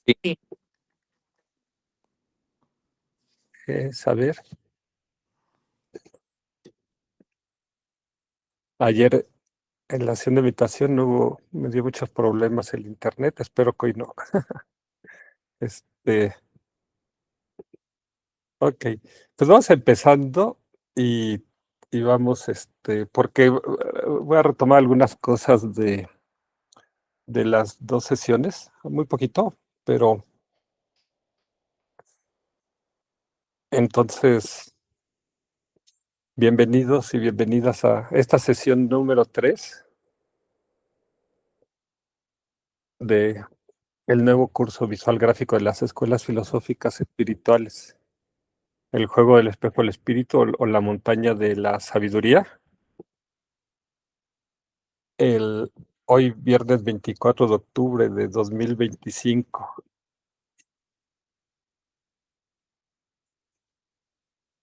Sí. Saber, ayer en la sesión de meditación me dio muchos problemas el internet, espero que hoy no. Este, ok, pues vamos empezando y, y vamos, porque voy a retomar algunas cosas de las dos sesiones, muy poquito, pero entonces, bienvenidos y bienvenidas a esta sesión número 3 de el nuevo curso visual gráfico de las escuelas filosóficas espirituales. El juego del espejo del espíritu o la montaña de la sabiduría. El, Hoy viernes 24 de octubre de 2025.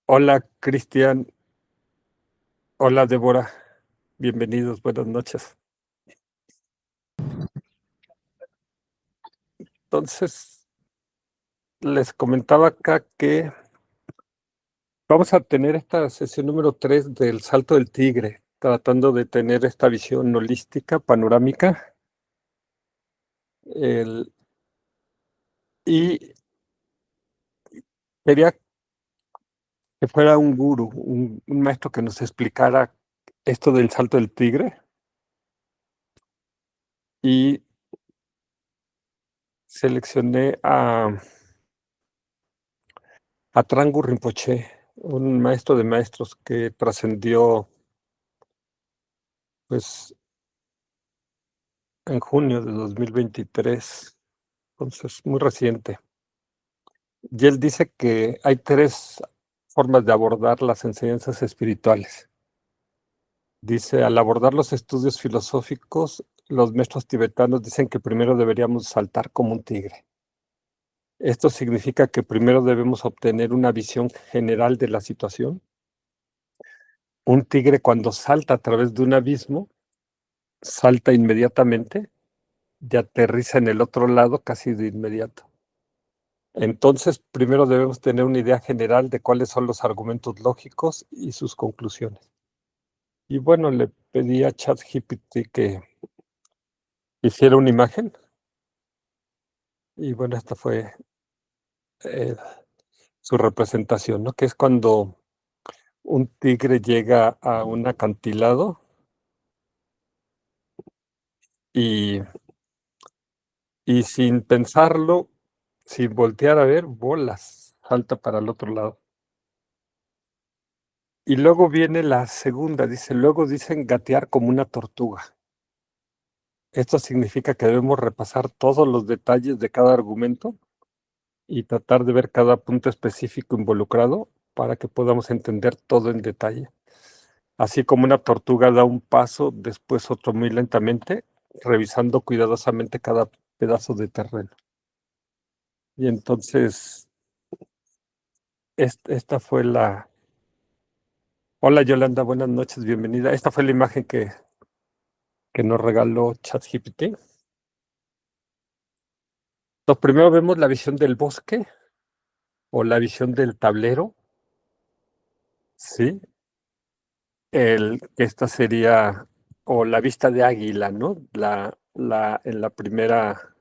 Hola Cristian, hola Débora, bienvenidos, buenas noches. Entonces, les comentaba acá que vamos a tener esta sesión número 3 del Salto del Tigre, tratando de tener esta visión holística, panorámica, el, y quería que fuera un gurú, un maestro que nos explicara esto del salto del tigre y seleccioné a Trangu Rinpoche, un maestro de maestros que trascendió pues en junio de 2023, entonces muy reciente. Y él dice que hay tres formas de abordar las enseñanzas espirituales. Dice, al abordar los estudios filosóficos, los maestros tibetanos dicen que primero deberíamos saltar como un tigre. Esto significa que primero debemos obtener una visión general de la situación. Un tigre cuando salta a través de un abismo, salta inmediatamente y aterriza en el otro lado casi de inmediato. Entonces, primero debemos tener una idea general de cuáles son los argumentos lógicos y sus conclusiones. Y bueno, le pedí a ChatGPT que hiciera una imagen. Y bueno, esta fue eh, su representación, ¿no? Que es cuando un tigre llega a un acantilado y, y sin pensarlo, sin voltear a ver, bolas, salta para el otro lado. Y luego viene la segunda, dice, luego dicen gatear como una tortuga. Esto significa que debemos repasar todos los detalles de cada argumento y tratar de ver cada punto específico involucrado para que podamos entender todo en detalle. Así como una tortuga da un paso, después otro muy lentamente, revisando cuidadosamente cada pedazo de terreno. Y entonces, esta fue la... Hola Yolanda, buenas noches, bienvenida. Esta fue la imagen que nos regaló ChatGPT. Entonces, primero vemos la visión del bosque o la visión del tablero, ¿sí? Esta sería, o la vista de águila, ¿no? En la primera,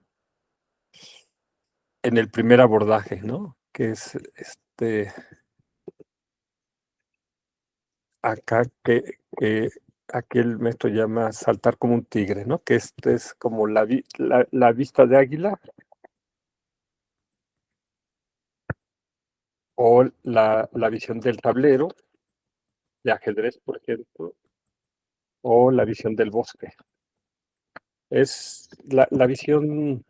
en el primer abordaje, ¿no? Que es acá que aquí el maestro llama saltar como un tigre, ¿no? Que este es como la vista de águila o la visión del tablero de ajedrez, por ejemplo, o la visión del bosque. Es la visión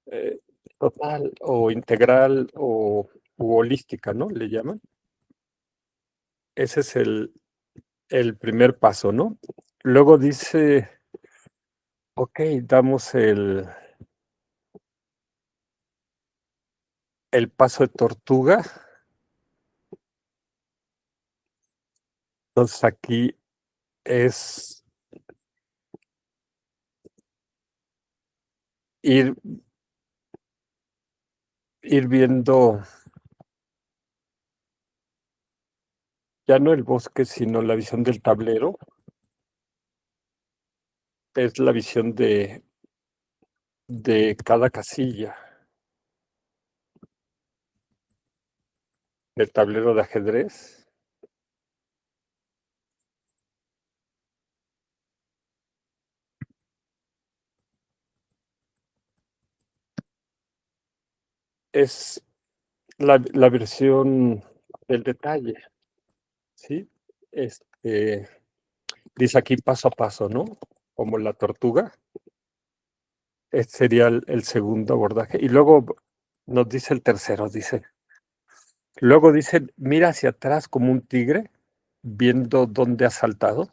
eh, total o integral o u holística, ¿no? Le llaman. Ese es el primer paso, ¿no? Luego dice, ok, damos el paso de tortuga. Entonces aquí es ir ir viendo ya no el bosque, sino la visión del tablero, es la visión de cada casilla del tablero de ajedrez. Es la versión del detalle, ¿sí? Este, dice aquí paso a paso, ¿no? Como la tortuga. Este sería el segundo abordaje. Y luego nos dice el tercero, dice. Luego dice, mira hacia atrás como un tigre, viendo dónde ha saltado,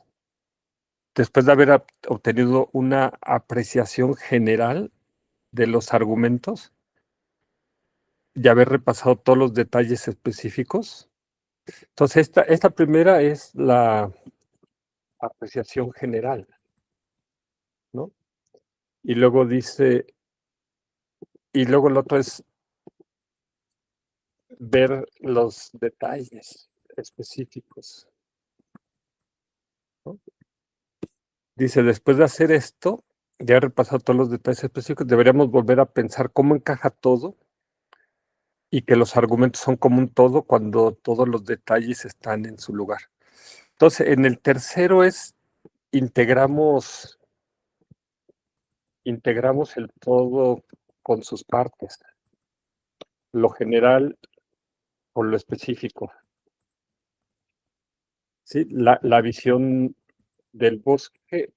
después de haber obtenido una apreciación general de los argumentos y haber repasado todos los detalles específicos. Entonces, esta primera es la apreciación general, ¿no? Y luego dice, y luego el otro es ver los detalles específicos, ¿no? Dice, después de hacer esto, de haber repasado todos los detalles específicos, deberíamos volver a pensar cómo encaja todo y que los argumentos son como un todo cuando todos los detalles están en su lugar. Entonces, en el tercero es integramos, integramos el todo con sus partes, lo general con lo específico. ¿Sí? La visión del bosque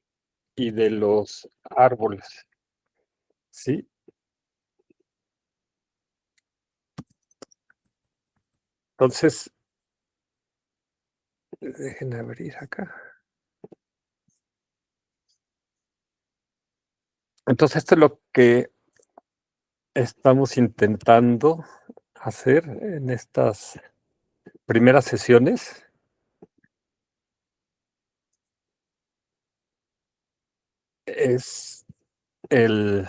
y de los árboles. ¿Sí? Entonces, dejen abrir acá. Entonces, esto es lo que estamos intentando hacer en estas primeras sesiones. Es el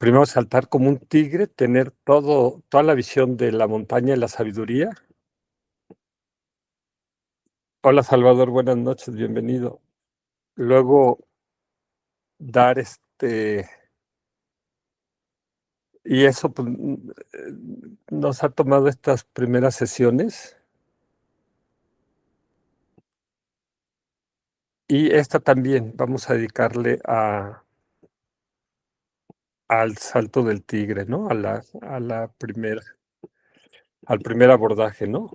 primero saltar como un tigre, tener toda la visión de la montaña y la sabiduría. Hola Salvador, buenas noches, bienvenido. Luego dar y eso pues, nos ha tomado estas primeras sesiones. Y esta también vamos a dedicarle al salto del tigre, ¿no? A la primera, al primer abordaje, ¿no?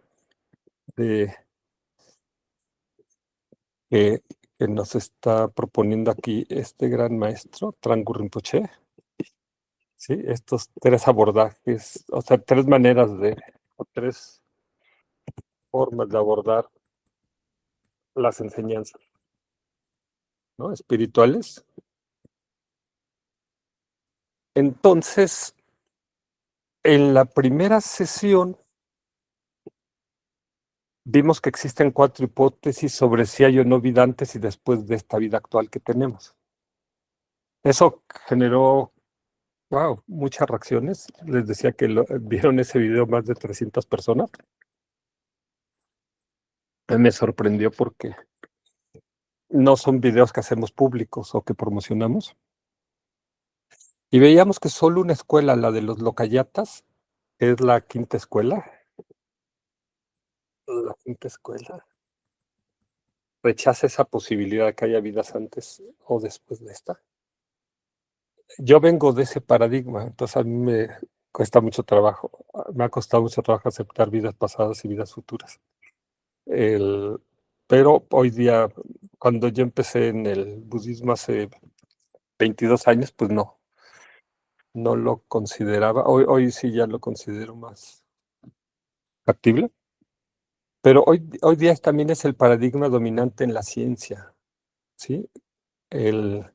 De, que, que nos está proponiendo aquí este gran maestro, Trangu Rinpoche. Sí, estos tres abordajes, o sea, o tres formas de abordar las enseñanzas, ¿no? Espirituales. Entonces, en la primera sesión vimos que existen cuatro hipótesis sobre si hay o no vida antes y después de esta vida actual que tenemos. Eso generó, wow, muchas reacciones. Les decía que vieron ese video más de 300 personas. Me sorprendió porque no son videos que hacemos públicos o que promocionamos. Y veíamos que solo una escuela, la de los Locayatas, que es la quinta escuela, rechaza esa posibilidad de que haya vidas antes o después de esta. Yo vengo de ese paradigma, entonces a mí me cuesta mucho trabajo, me ha costado mucho trabajo aceptar vidas pasadas y vidas futuras. El, pero hoy día, cuando yo empecé en el budismo hace 22 años, pues no lo consideraba. Hoy sí ya lo considero más factible. Pero hoy día también es el paradigma dominante en la ciencia, ¿sí? El,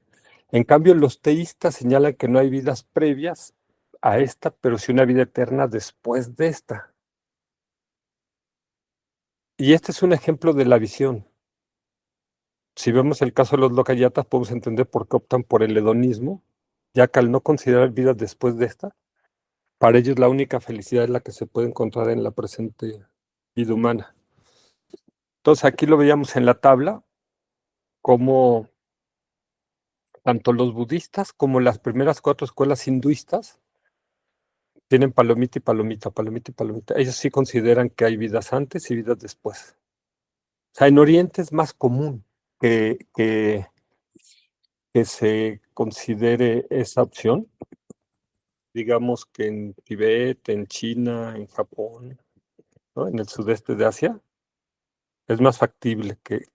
en cambio, los teístas señalan que no hay vidas previas a esta, pero sí una vida eterna después de esta. Y este es un ejemplo de la visión. Si vemos el caso de los Lokayatas, podemos entender por qué optan por el hedonismo ya que al no considerar vidas después de esta, para ellos la única felicidad es la que se puede encontrar en la presente vida humana. Entonces aquí lo veíamos en la tabla, como tanto los budistas como las primeras 4 escuelas hinduistas tienen palomita y palomita, palomita y palomita. Ellos sí consideran que hay vidas antes y vidas después. O sea, en Oriente es más común que se considere esa opción. Digamos que en Tibet, en China, en Japón, ¿no? En el sudeste de Asia, es más factible que...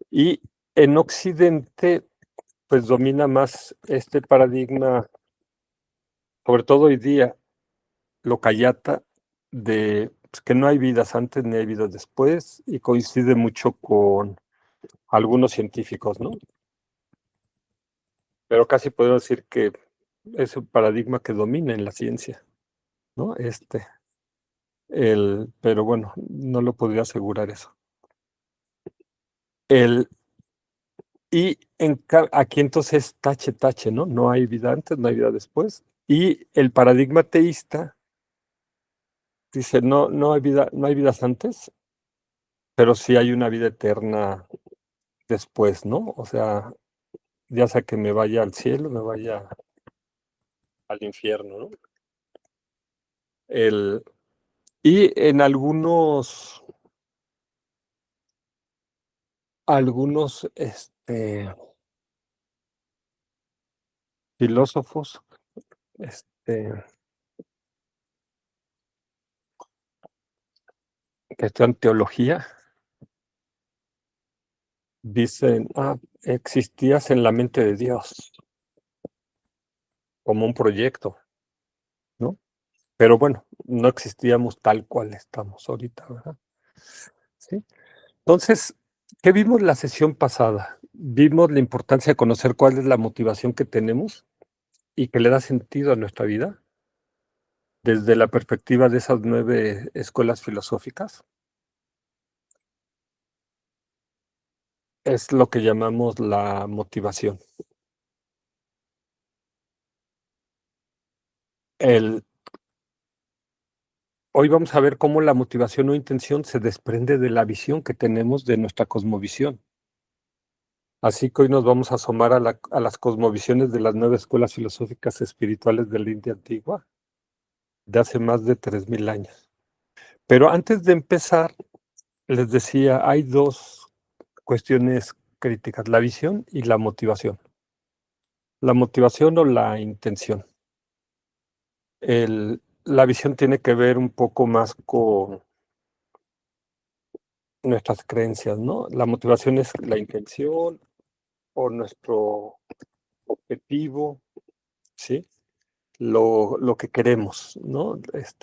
Y en Occidente, pues domina más este paradigma, sobre todo hoy día, Locayata, de pues, que no hay vidas antes ni hay vidas después, y coincide mucho con algunos científicos, ¿no? Pero casi puedo decir que es un paradigma que domina en la ciencia, ¿no? Pero bueno, no lo podría asegurar eso. El, aquí entonces tache, tache, ¿no? No hay vida antes, no hay vida después. Y el paradigma teísta dice, no, no hay vida, no hay vidas antes, pero sí hay una vida eterna después, ¿no? O sea, ya sea que me vaya al cielo, me vaya al infierno, ¿no? El, y en algunos filósofos, que estudian teología, dicen, existías en la mente de Dios como un proyecto, ¿no? Pero bueno, no existíamos tal cual estamos ahorita, ¿verdad? Sí. Entonces, ¿qué vimos la sesión pasada? Vimos la importancia de conocer cuál es la motivación que tenemos y que le da sentido a nuestra vida desde la perspectiva de esas 9 escuelas filosóficas. Es lo que llamamos la motivación. Hoy vamos a ver cómo la motivación o intención se desprende de la visión que tenemos de nuestra cosmovisión. Así que hoy nos vamos a asomar a las cosmovisiones de las 9 escuelas filosóficas espirituales de la India antigua, de hace más de 3000 años. Pero antes de empezar, les decía, hay 2 cuestiones críticas, la visión y la motivación. La motivación o la intención. La visión tiene que ver un poco más con nuestras creencias, ¿no? La motivación es la intención o nuestro objetivo, ¿sí? Lo que queremos, ¿no?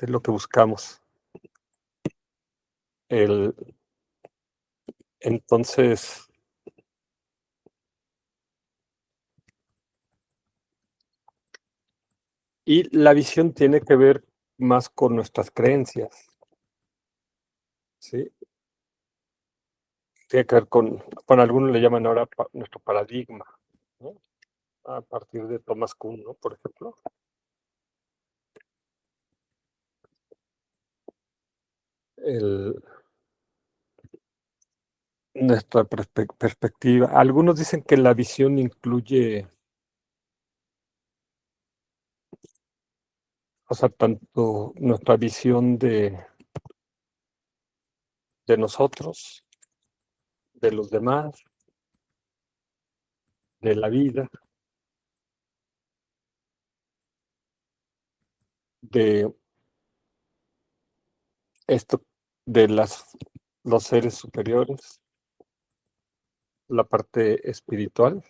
Lo que buscamos. El, entonces, y la visión tiene que ver más con nuestras creencias, ¿sí? Tiene que ver con algunos le llaman ahora nuestro paradigma, ¿no? A partir de Thomas Kuhn, ¿no? Por ejemplo. Nuestra perspectiva. Algunos dicen que la visión incluye, o sea, tanto nuestra visión de nosotros, de los demás, de la vida, de esto, de los seres superiores, la parte espiritual.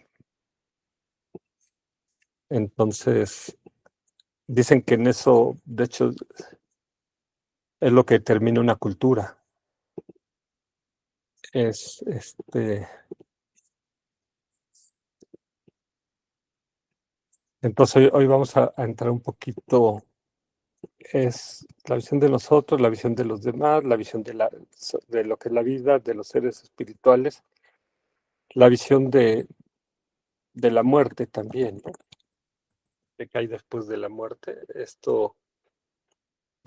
Entonces, dicen que en eso, de hecho, es lo que determina una cultura. Es Entonces hoy vamos a entrar un poquito, es la visión de nosotros, la visión de los demás, la visión de lo que es la vida, de los seres espirituales, la visión de la muerte también, ¿no? de que hay después de la muerte. Esto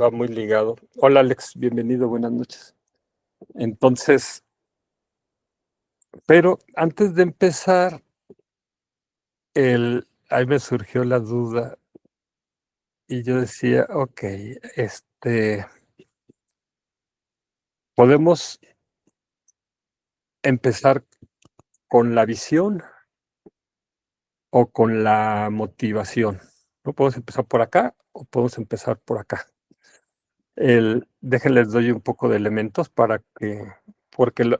va muy ligado. Hola Alex, bienvenido, buenas noches. Entonces, pero antes de empezar, ahí me surgió la duda y yo decía, ok, podemos empezar con la visión o con la motivación. ¿No podemos empezar por acá o podemos empezar por acá? Déjenles doy un poco de elementos porque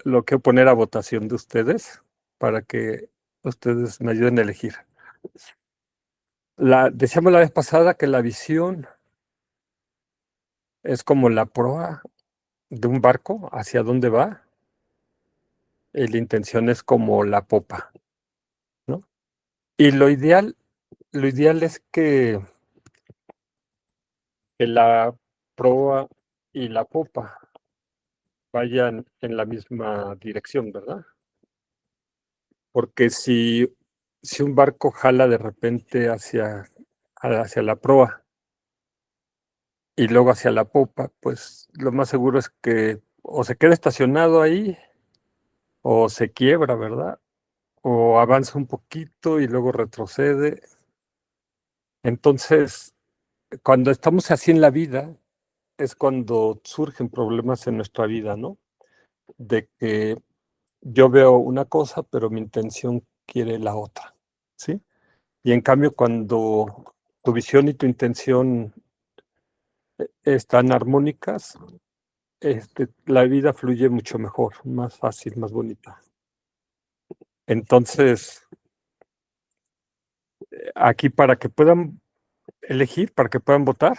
lo quiero poner a votación de ustedes, para que ustedes me ayuden a elegir. Decíamos la vez pasada que la visión es como la proa de un barco, hacia dónde va, y la intención es como la popa, ¿no? Y lo ideal es que la proa y la popa vayan en la misma dirección, ¿verdad? Porque si un barco jala de repente hacia la proa y luego hacia la popa, pues lo más seguro es que o se quede estacionado ahí o se quiebra, ¿verdad? O avanza un poquito y luego retrocede. Entonces, cuando estamos así en la vida, es cuando surgen problemas en nuestra vida, ¿no? De que yo veo una cosa, pero mi intención quiere la otra, ¿sí? Y en cambio, cuando tu visión y tu intención están armónicas, la vida fluye mucho mejor, más fácil, más bonita. Entonces, aquí para que puedan elegir, para que puedan votar,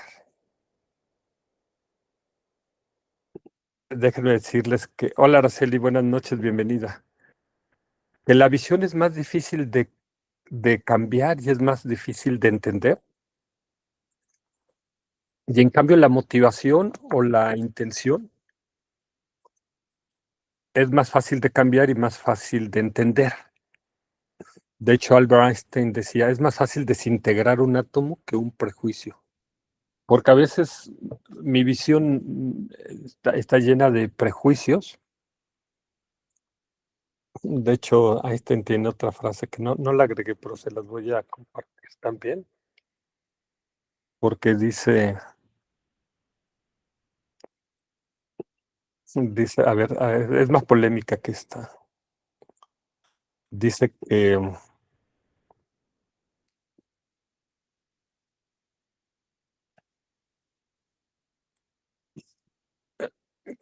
déjenme decirles que, hola Araceli, buenas noches, bienvenida. Que la visión es más difícil de cambiar y es más difícil de entender. Y en cambio, la motivación o la intención es más fácil de cambiar y más fácil de entender. De hecho, Albert Einstein decía, es más fácil desintegrar un átomo que un prejuicio. Porque a veces mi visión está llena de prejuicios. De hecho, Einstein tiene otra frase que no la agregué, pero se las voy a compartir también. Porque dice, a ver, es más polémica que esta. Dice que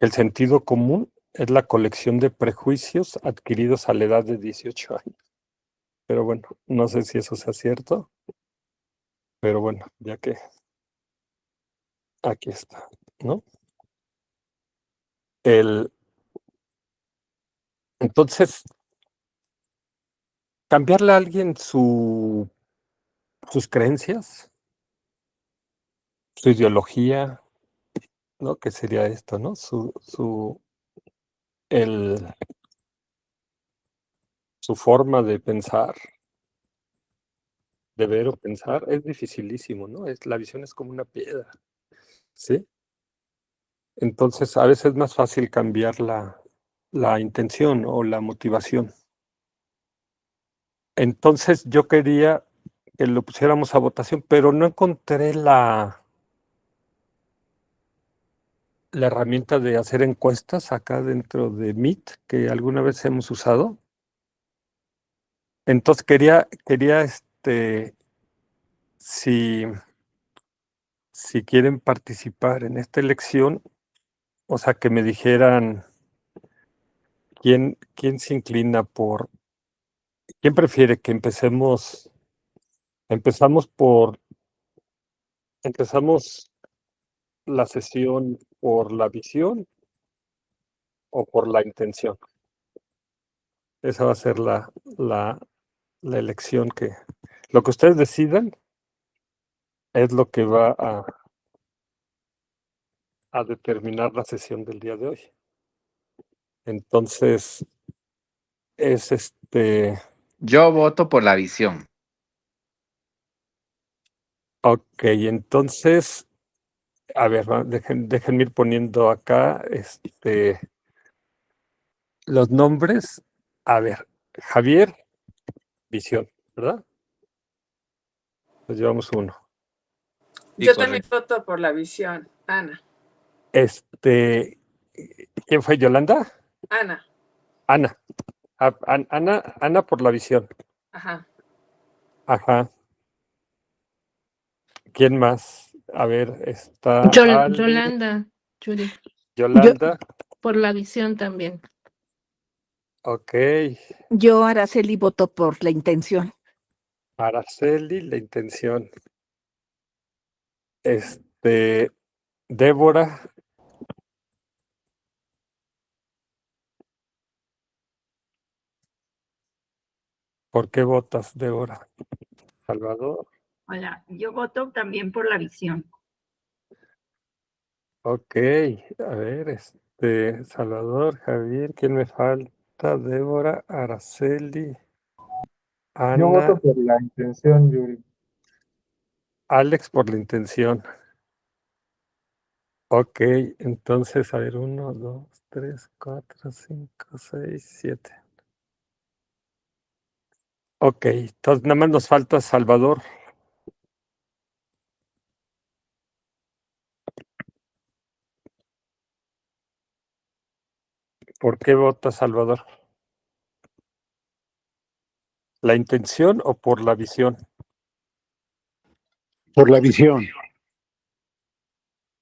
el sentido común es la colección de prejuicios adquiridos a la edad de 18 años. Pero bueno, no sé si eso sea cierto, pero bueno, ya que aquí está, ¿no? El, entonces, cambiarle a alguien sus creencias, su ideología, ¿no? ¿Qué sería esto, no? El, su forma de pensar, de ver o pensar, es dificilísimo, ¿no? La visión es como una piedra, ¿sí? Entonces, a veces es más fácil cambiar la intención o la motivación. Entonces, yo quería que lo pusiéramos a votación, pero no encontré la herramienta de hacer encuestas acá dentro de Meet, que alguna vez hemos usado. Entonces, quería si, si quieren participar en esta elección, o sea, que me dijeran quién se inclina quién prefiere que empezamos empezamos la sesión por la visión o por la intención. Esa va a ser la, la elección lo que ustedes decidan es lo que va a determinar la sesión del día de hoy. Entonces, es Yo voto por la visión. Ok, entonces, a ver, déjenme ir poniendo acá, los nombres. A ver, Javier, visión, ¿verdad? Pues llevamos uno. Sí, yo también voto por la visión. Ana. ¿Quién fue? ¿Yolanda? Ana. Ana. Ana por la visión. Ajá. Ajá. ¿Quién más? A ver, está Yolanda, Yuri, Yo, Yolanda. por la visión también. Ok. yo, Araceli, voto por la intención. Araceli, la intención. Débora. ¿Por qué votas, Débora? Salvador. Hola, yo voto también por la visión. Ok, a ver, Salvador, Javier, ¿quién me falta? Débora, Araceli, Yo voto Ana, por la intención, Yuri. Alex por la intención. Ok, entonces, a ver, 1, 2, 3, 4, 5, 6, 7. Ok, entonces nada más nos falta Salvador. ¿Por qué vota Salvador? ¿La intención o por la visión? Por la visión.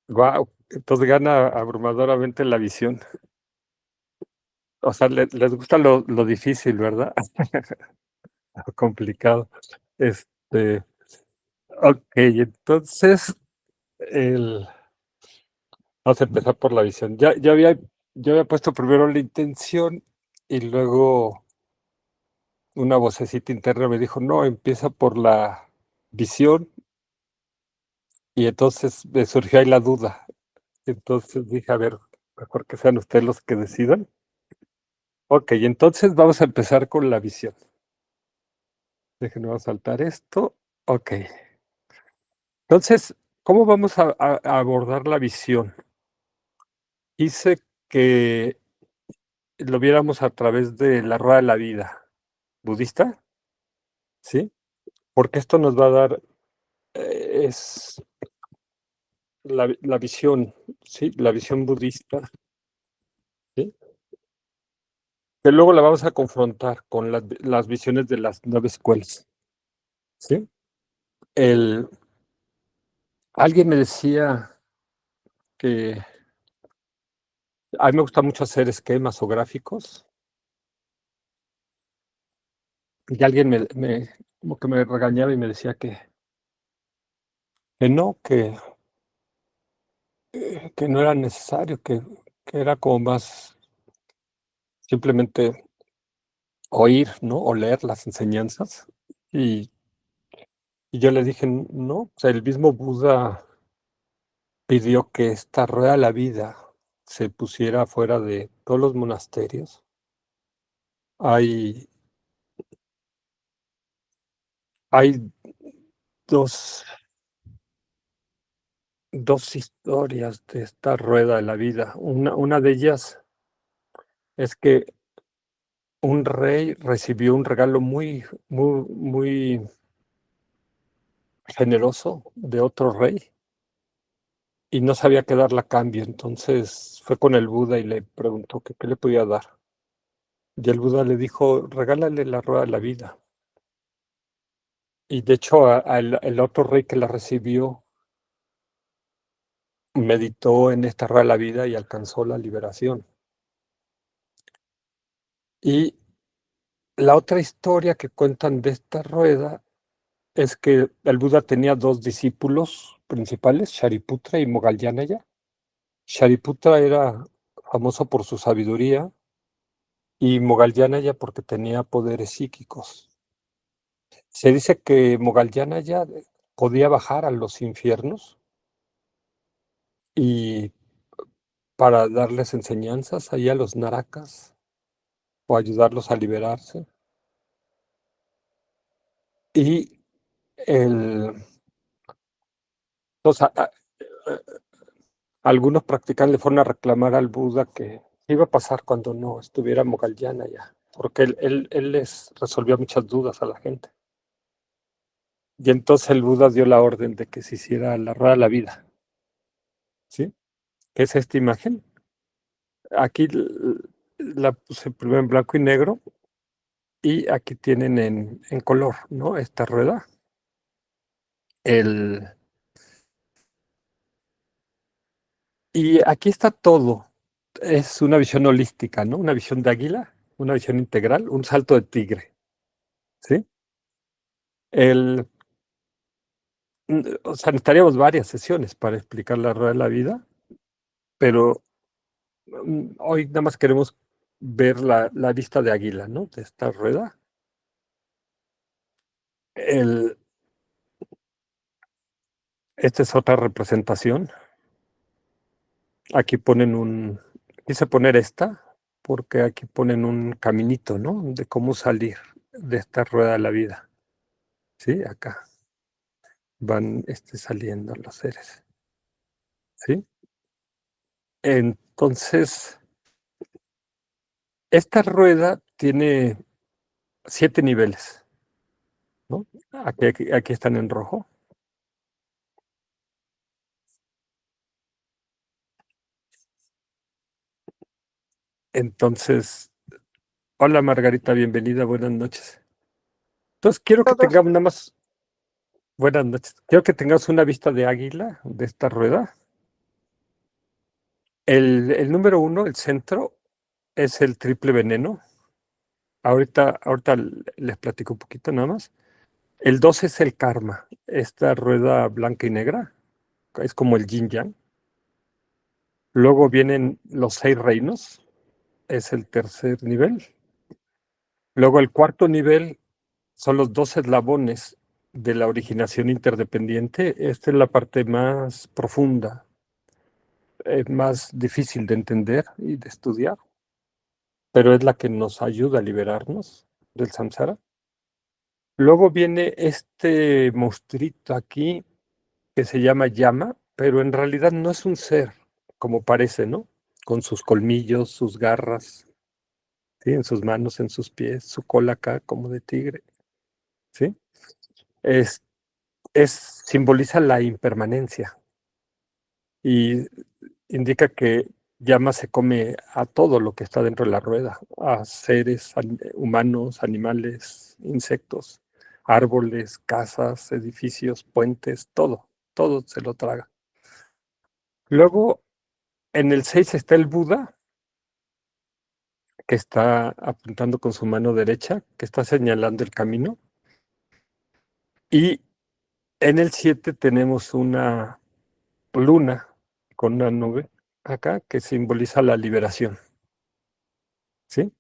Wow, entonces gana abrumadoramente la visión. O sea, les gusta lo difícil, ¿verdad? Lo complicado. Ok, entonces vamos a empezar por la visión. Yo había puesto primero la intención y luego una vocecita interna me dijo, no, empieza por la visión, y entonces me surgió ahí la duda. Entonces dije, a ver, mejor que sean ustedes los que decidan. Ok, entonces vamos a empezar con la visión. Déjenme saltar esto. Ok. Entonces, ¿cómo vamos a abordar la visión? Hice que lo viéramos a través de la rueda de la vida budista, ¿sí? Porque esto nos va a dar, es la visión, ¿sí? La visión budista, ¿sí? Que luego la vamos a confrontar con las visiones de las 9 escuelas, ¿sí? Alguien me decía que a mí me gusta mucho hacer esquemas o gráficos, y alguien como que me regañaba y me decía que no, que no era necesario, que era como más simplemente oír, ¿no? O leer las enseñanzas. Y, y yo le dije, no, o sea, el mismo Buda pidió que esta rueda de la vida se pusiera fuera de todos los monasterios. Hay, hay dos, dos historias de esta rueda de la vida. Una de ellas es que un rey recibió un regalo muy, muy, muy generoso de otro rey y no sabía qué darle a cambio. Entonces fue con el Buda y le preguntó que qué le podía dar. Y el Buda le dijo, regálale la rueda de la vida. Y de hecho, el otro rey que la recibió meditó en esta rueda de la vida y alcanzó la liberación. Y la otra historia que cuentan de esta rueda es que el Buda tenía dos discípulos principales, Shariputra y Moggallánaya. Shariputra era famoso por su sabiduría y Moggallánaya porque tenía poderes psíquicos. Se dice que Moggallánaya podía bajar a los infiernos y para darles enseñanzas ahí a los narakas o ayudarlos a liberarse. Y el, Entonces, algunos practicantes le fueron a reclamar al Buda que iba a pasar cuando no estuviera Moggallana ya, porque él les resolvió muchas dudas a la gente. Y entonces el Buda dio la orden de que se hiciera la rueda de la vida. ¿Sí? ¿Qué es esta imagen? Aquí la puse primero en blanco y negro y aquí tienen en color, ¿no? Esta rueda. Y aquí está todo. Es una visión holística, ¿no? Una visión de águila, una visión integral, un salto de tigre. ¿Sí? O sea, necesitaríamos varias sesiones para explicar la rueda de la vida, pero hoy nada más queremos ver la vista de águila, ¿no? De esta rueda. Esta es otra representación. Aquí quise poner esta, porque aquí ponen un caminito, ¿no? De cómo salir de esta rueda de la vida. ¿Sí? Acá van saliendo los seres. ¿Sí? Entonces, esta rueda tiene 7 niveles, ¿no? Aquí están en rojo. Entonces, hola Margarita, bienvenida, buenas noches. Entonces, quiero que tengamos nada más, buenas noches, quiero que tengamos una vista de águila de esta rueda. El número 1, el centro, es el triple veneno. Ahorita les platico un poquito nada más. El 2 es el karma, esta rueda blanca y negra, es como el yin yang. Luego vienen los 6 reinos, es el tercer nivel. Luego el cuarto nivel son los 2 eslabones de la originación interdependiente. Esta es la parte más profunda, más difícil de entender y de estudiar, pero es la que nos ayuda a liberarnos del samsara. Luego viene este monstruito aquí que se llama llama, pero en realidad no es un ser, como parece, ¿no? Con sus colmillos, sus garras, ¿sí? En sus manos, en sus pies, su cola acá como de tigre, ¿sí? Simboliza la impermanencia y indica que llama se come a todo lo que está dentro de la rueda, a seres humanos, animales, insectos, árboles, casas, edificios, puentes, todo se lo traga. Luego, en el 6 está el Buda, que está apuntando con su mano derecha, que está señalando el camino. Y en el 7 tenemos una luna con una nube acá que simboliza la liberación. ¿Sí?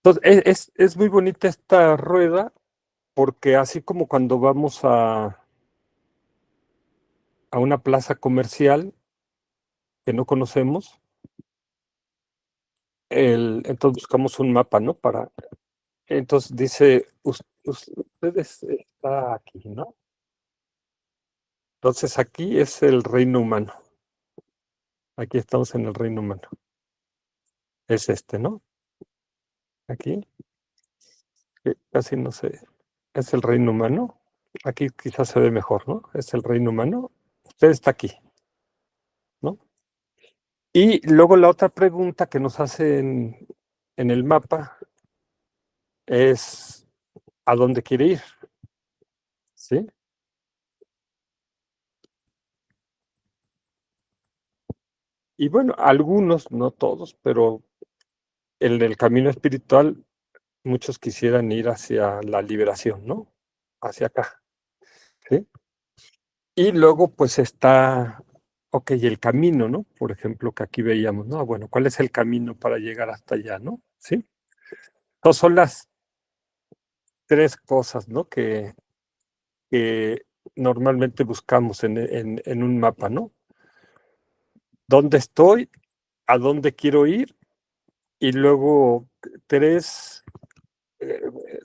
Entonces, es muy bonita esta rueda porque así como cuando vamos a una plaza comercial que no conocemos, entonces buscamos un mapa, ¿no? Entonces dice, ustedes está aquí, ¿no? Entonces aquí es el reino humano. Aquí estamos en el reino humano. Es ¿no? Aquí, que casi no sé. Es el reino humano. Aquí quizás se ve mejor, ¿no? Es el reino humano. Usted está aquí, ¿no? Y luego la otra pregunta que nos hacen en el mapa es ¿a dónde quiere ir? ¿Sí? Y bueno, algunos, no todos, pero en el camino espiritual muchos quisieran ir hacia la liberación, ¿no? Hacia acá, ¿sí? Y luego pues está, ok, el camino, ¿no? Por ejemplo, que aquí veíamos, ¿no? Bueno, ¿cuál es el camino para llegar hasta allá, ¿no? ¿Sí? Entonces son las 3 cosas, ¿no? Que normalmente buscamos en un mapa, ¿no? ¿Dónde estoy? ¿A dónde quiero ir? Y luego 3,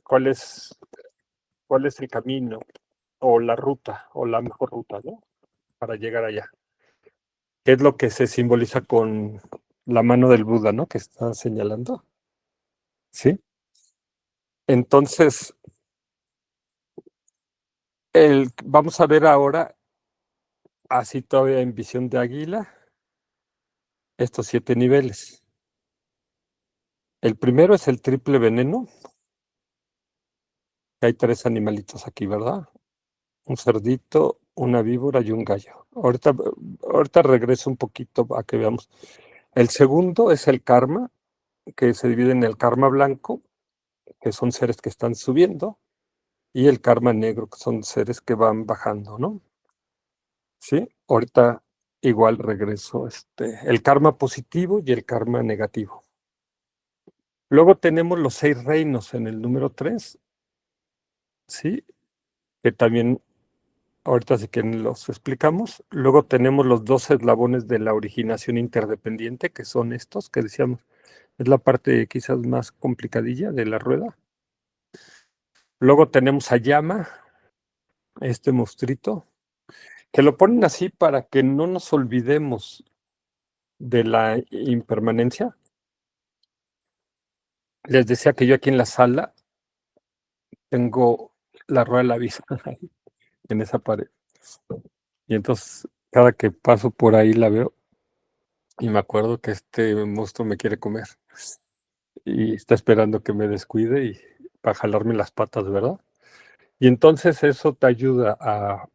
¿cuál es el camino? O la ruta, o la mejor ruta, ¿no? para llegar allá. Que es lo que se simboliza con la mano del Buda, ¿no? Que está señalando. ¿Sí? Entonces, vamos a ver ahora, así todavía en visión de águila, estos 7 niveles. El primero es el triple veneno. Hay 3 animalitos aquí, ¿verdad? Un cerdito, una víbora y un gallo. Ahorita regreso un poquito a que veamos. El segundo es el karma, que se divide en el karma blanco, que son seres que están subiendo, y el karma negro, que son seres que van bajando, ¿no? Sí, ahorita igual regreso, el karma positivo y el karma negativo. Luego tenemos los 6 reinos en el número 3, ¿sí? Que también ahorita sí que los explicamos. Luego tenemos los 12 eslabones de la originación interdependiente, que son estos que decíamos, es la parte quizás más complicadilla de la rueda. Luego tenemos a Yama, este monstruito, que lo ponen así para que no nos olvidemos de la impermanencia. Les decía que yo aquí en la sala tengo la rueda de la vida en esa pared. Y entonces, cada que paso por ahí la veo y me acuerdo que este monstruo me quiere comer. Y está esperando que me descuide y para jalarme las patas, ¿verdad? Y entonces eso te ayuda a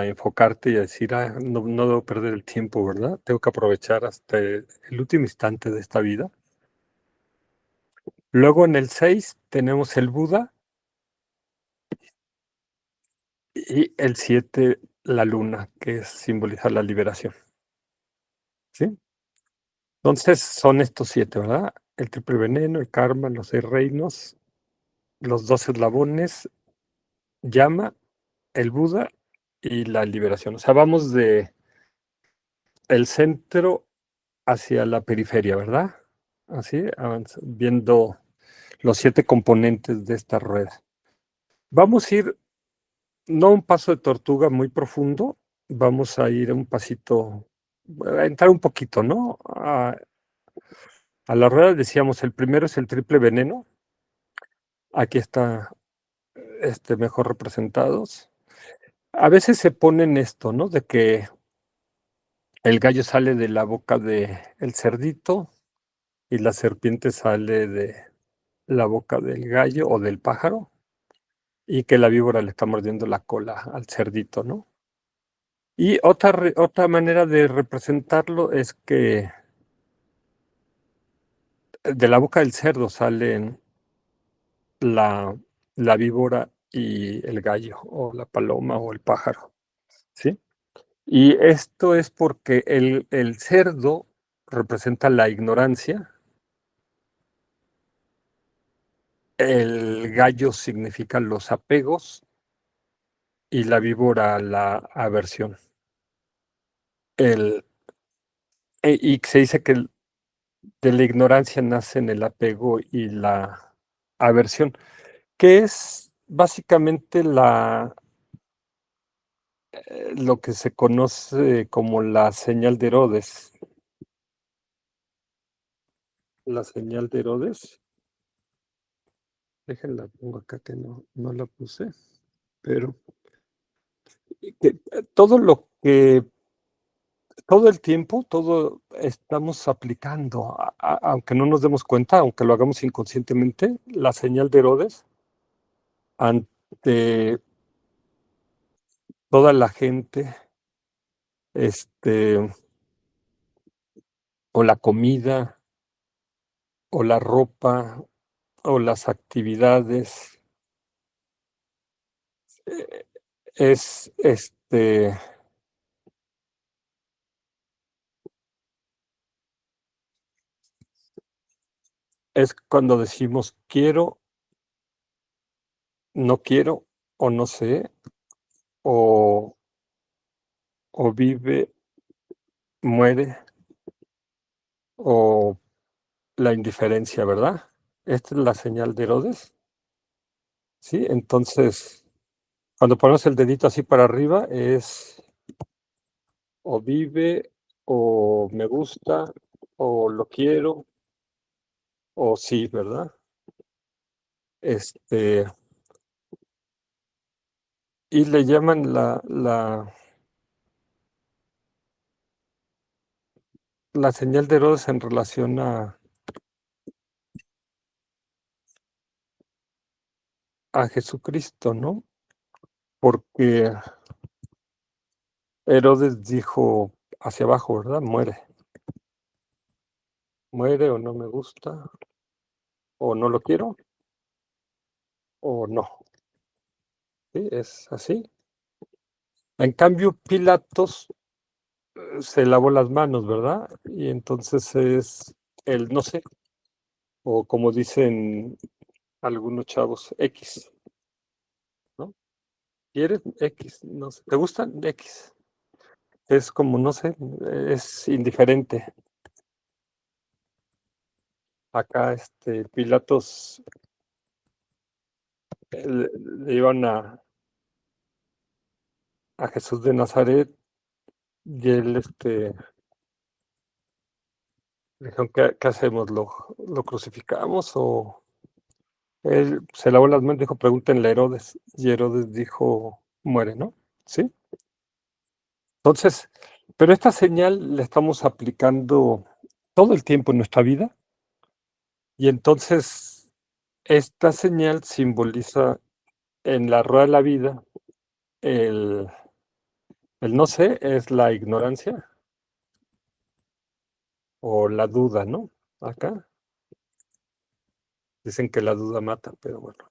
enfocarte y a decir, no debo perder el tiempo, ¿verdad? Tengo que aprovechar hasta el último instante de esta vida. Luego en el 6 tenemos el Buda y el 7 la luna, que simboliza la liberación. ¿Sí? Entonces son estos 7, ¿verdad? El triple veneno, el karma, los 6 reinos, los 12 eslabones, Yama, el Buda y la liberación. O sea, vamos de el centro hacia la periferia, ¿verdad? Así, viendo los 7 componentes de esta rueda. Vamos a ir, no un paso de tortuga muy profundo, vamos a ir un pasito, a entrar un poquito, ¿no? A la rueda decíamos, el primero es el triple veneno. Aquí está mejor representados. A veces se ponen esto, ¿no? De que el gallo sale de la boca del cerdito y la serpiente sale de la boca del gallo o del pájaro y que la víbora le está mordiendo la cola al cerdito, ¿no? Y otra manera de representarlo es que de la boca del cerdo salen la víbora y el gallo o la paloma o el pájaro, ¿sí? Y esto es porque el cerdo representa la ignorancia, el gallo significa los apegos y la víbora la aversión. Y se dice que de la ignorancia nacen el apego y la aversión, que es básicamente lo que se conoce como la señal de Herodes. La señal de Herodes. Déjenla, pongo acá que no la puse, pero todo el tiempo, todo estamos aplicando, aunque no nos demos cuenta, aunque lo hagamos inconscientemente, la señal de Herodes ante toda la gente, o la comida, o la ropa, o las actividades, es es cuando decimos quiero, no quiero, o no sé, o vive, muere, o la indiferencia, ¿verdad? Esta es la señal de Herodes, ¿sí? Entonces, cuando ponemos el dedito así para arriba es o vive, o me gusta, o lo quiero, o sí, ¿verdad? Y le llaman la señal de Herodes en relación a Jesucristo, ¿no? Porque Herodes dijo hacia abajo, ¿verdad? Muere. Muere o no me gusta, o no lo quiero, o no. Sí, es así. En cambio, Pilatos se lavó las manos, ¿verdad? Y entonces es el no sé, o como dicen algunos chavos, X, ¿no? ¿Quieres? X, no sé. ¿Te gustan? X. Es como, no sé, es indiferente. Acá, Pilatos le iban a Jesús de Nazaret y él, le dijeron, ¿qué hacemos? ¿Lo crucificamos o...? Él se lavó las manos, dijo, pregúntenle a Herodes. Y Herodes dijo, muere, ¿no? ¿Sí? Entonces, pero esta señal la estamos aplicando todo el tiempo en nuestra vida. Y entonces, esta señal simboliza en la rueda de la vida el no sé, es la ignorancia o la duda, ¿no? Acá dicen que la duda mata, pero bueno.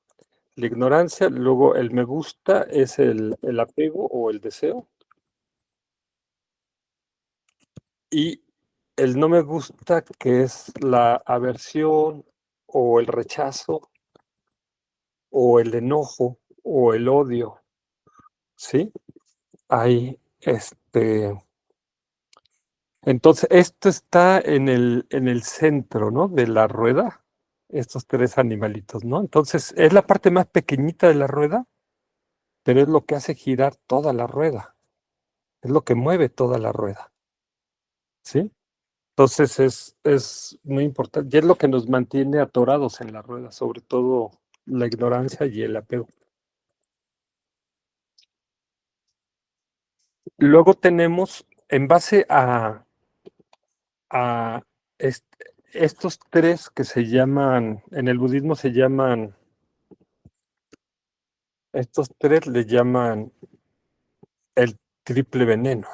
La ignorancia, luego el me gusta es el apego o el deseo. Y el no me gusta, que es la aversión o el rechazo o el enojo o el odio, ¿sí? Ahí, entonces, esto está en el centro, ¿no? De la rueda, estos tres animalitos, ¿no? Entonces, es la parte más pequeñita de la rueda, pero es lo que hace girar toda la rueda, es lo que mueve toda la rueda, ¿sí? Entonces es muy importante y es lo que nos mantiene atorados en la rueda, sobre todo la ignorancia y el apego. Luego tenemos, en base a estos tres que se llaman, en el budismo se llaman, estos tres le llaman el triple veneno.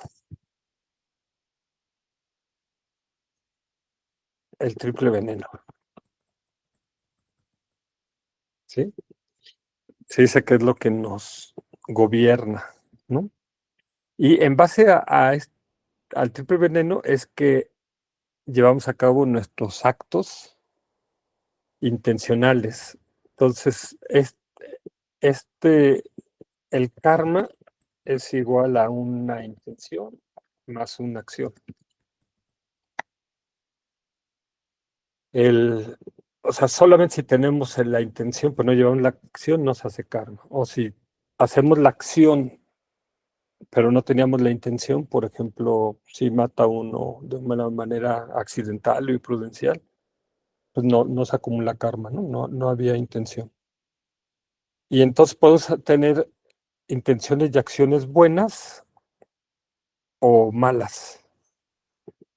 El triple veneno. ¿Sí? Se dice que es lo que nos gobierna, ¿no? Y en base al triple veneno es que llevamos a cabo nuestros actos intencionales. Entonces, el karma es igual a una intención más una acción. O sea, solamente si tenemos la intención, pero no llevamos la acción, no se hace karma. O si hacemos la acción, pero no teníamos la intención, por ejemplo, si mata a uno de una manera accidental o imprudencial, pues no se acumula karma, ¿no? No había intención. Y entonces podemos tener intenciones y acciones buenas o malas,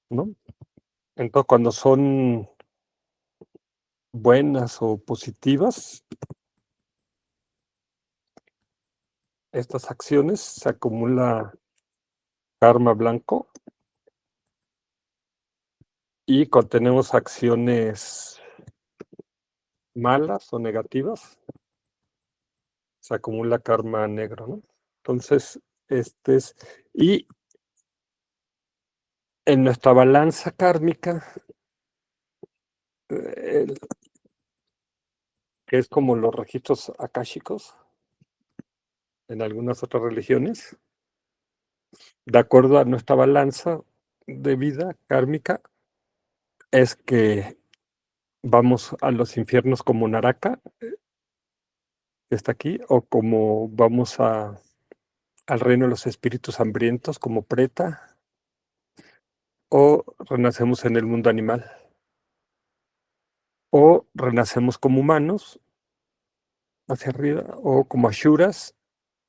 ¿no? Entonces, cuando son buenas o positivas, estas acciones se acumula karma blanco. Y cuando tenemos acciones malas o negativas, se acumula karma negro, ¿no? Entonces, y en nuestra balanza kármica, que es como los registros akáshicos en algunas otras religiones, de acuerdo a nuestra balanza de vida kármica, es que vamos a los infiernos como Naraka, que está aquí, o como vamos al reino de los espíritus hambrientos como Preta, o renacemos en el mundo animal, o renacemos como humanos hacia arriba, o como ashuras,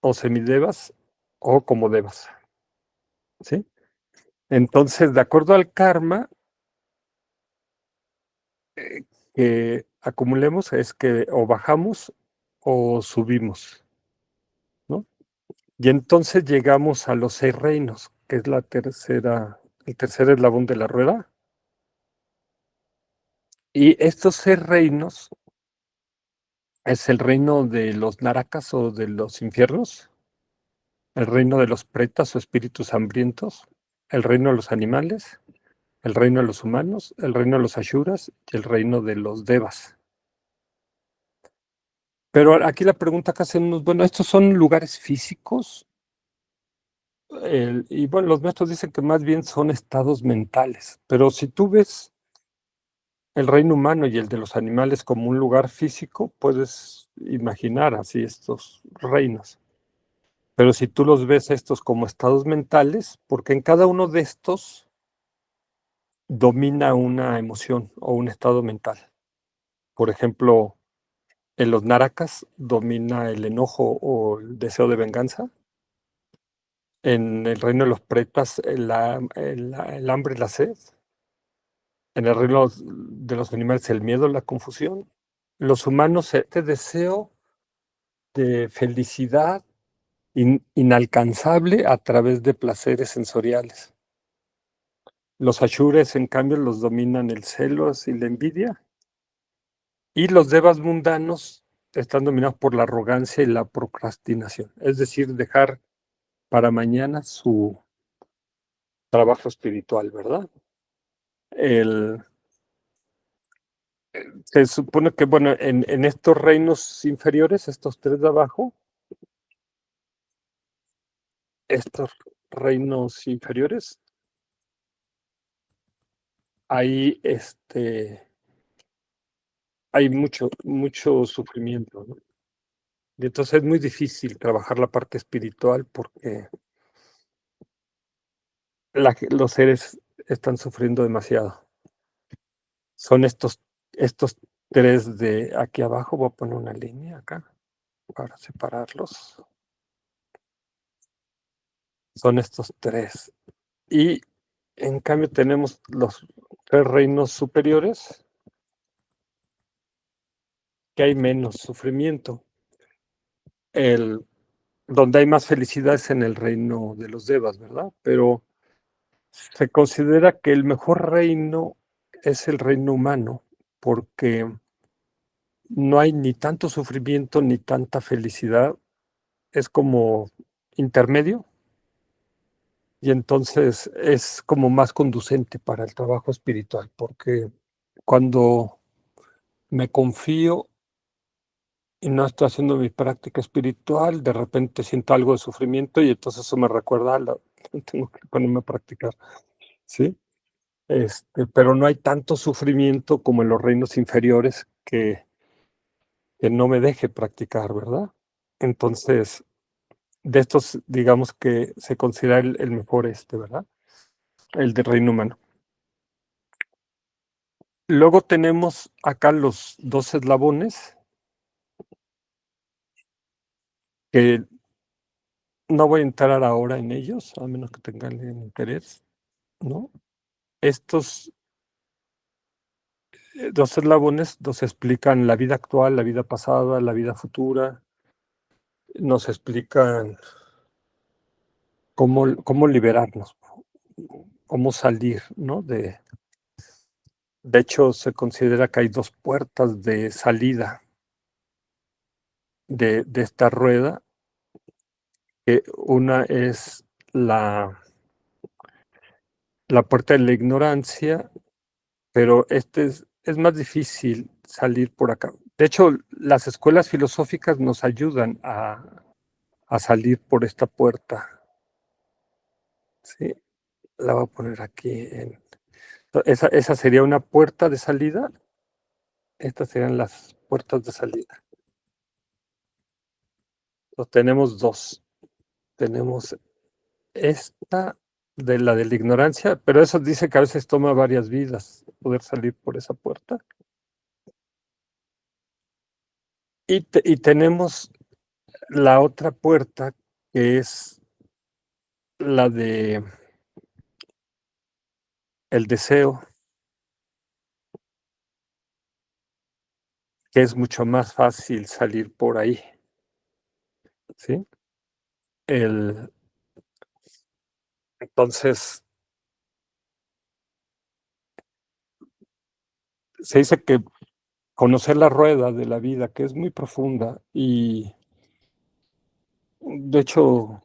o semidevas, o como devas. ¿Sí? Entonces, de acuerdo al karma que acumulemos, es que o bajamos o subimos, ¿no? Y entonces llegamos a los 6 reinos, que es el tercer eslabón de la rueda. Y estos 6 reinos es el reino de los narakas o de los infiernos, el reino de los pretas o espíritus hambrientos, el reino de los animales, el reino de los humanos, el reino de los ashuras y el reino de los devas. Pero aquí la pregunta que hacemos, bueno, ¿estos son lugares físicos? Y bueno, los maestros dicen que más bien son estados mentales, pero si tú ves el reino humano y el de los animales como un lugar físico, puedes imaginar así estos reinos. Pero si tú los ves estos como estados mentales, porque en cada uno de estos domina una emoción o un estado mental. Por ejemplo, en los narakas domina el enojo o el deseo de venganza. En el reino de los pretas, el hambre y la sed. En el reino de los animales, el miedo y la confusión. Los humanos, este deseo de felicidad inalcanzable a través de placeres sensoriales. Los ashures, en cambio, los dominan el celos y la envidia. Y los devas mundanos están dominados por la arrogancia y la procrastinación. Es decir, dejar para mañana su trabajo espiritual, ¿verdad? Se supone que, bueno, en estos reinos inferiores, estos 3 de abajo, estos reinos inferiores, ahí hay mucho sufrimiento, ¿no? Y entonces es muy difícil trabajar la parte espiritual porque los seres están sufriendo demasiado. Son estos 3 de aquí abajo, voy a poner una línea acá para separarlos. Son estos 3. Y en cambio tenemos los 3 reinos superiores, que hay menos sufrimiento. Donde hay más felicidad es en el reino de los devas, ¿verdad? Pero se considera que el mejor reino es el reino humano, porque no hay ni tanto sufrimiento ni tanta felicidad, es como intermedio, y entonces es como más conducente para el trabajo espiritual, porque cuando me confío y no estoy haciendo mi práctica espiritual, de repente siento algo de sufrimiento y entonces eso me recuerda, tengo que ponerme a practicar, ¿sí? Pero no hay tanto sufrimiento como en los reinos inferiores que no me deje practicar, ¿verdad? Entonces, de estos, digamos que se considera el mejor ¿verdad? El del reino humano. Luego tenemos acá los 2 eslabones, que no voy a entrar ahora en ellos, a menos que tengan interés, ¿no? Estos 2 eslabones nos explican la vida actual, la vida pasada, la vida futura, nos explican cómo liberarnos, cómo salir, ¿no? De hecho, se considera que hay 2 puertas de salida de esta rueda, que una es la puerta de la ignorancia, pero es más difícil salir por acá. De hecho, las escuelas filosóficas nos ayudan a salir por esta puerta. Sí, la voy a poner aquí. Esa sería una puerta de salida. Estas serían las puertas de salida. Tenemos 2. Tenemos esta de la ignorancia, pero eso dice que a veces toma varias vidas poder salir por esa puerta. Y tenemos la otra puerta, que es la de el deseo, que es mucho más fácil salir por ahí, ¿sí? Entonces, se dice que conocer la rueda de la vida, que es muy profunda, y de hecho,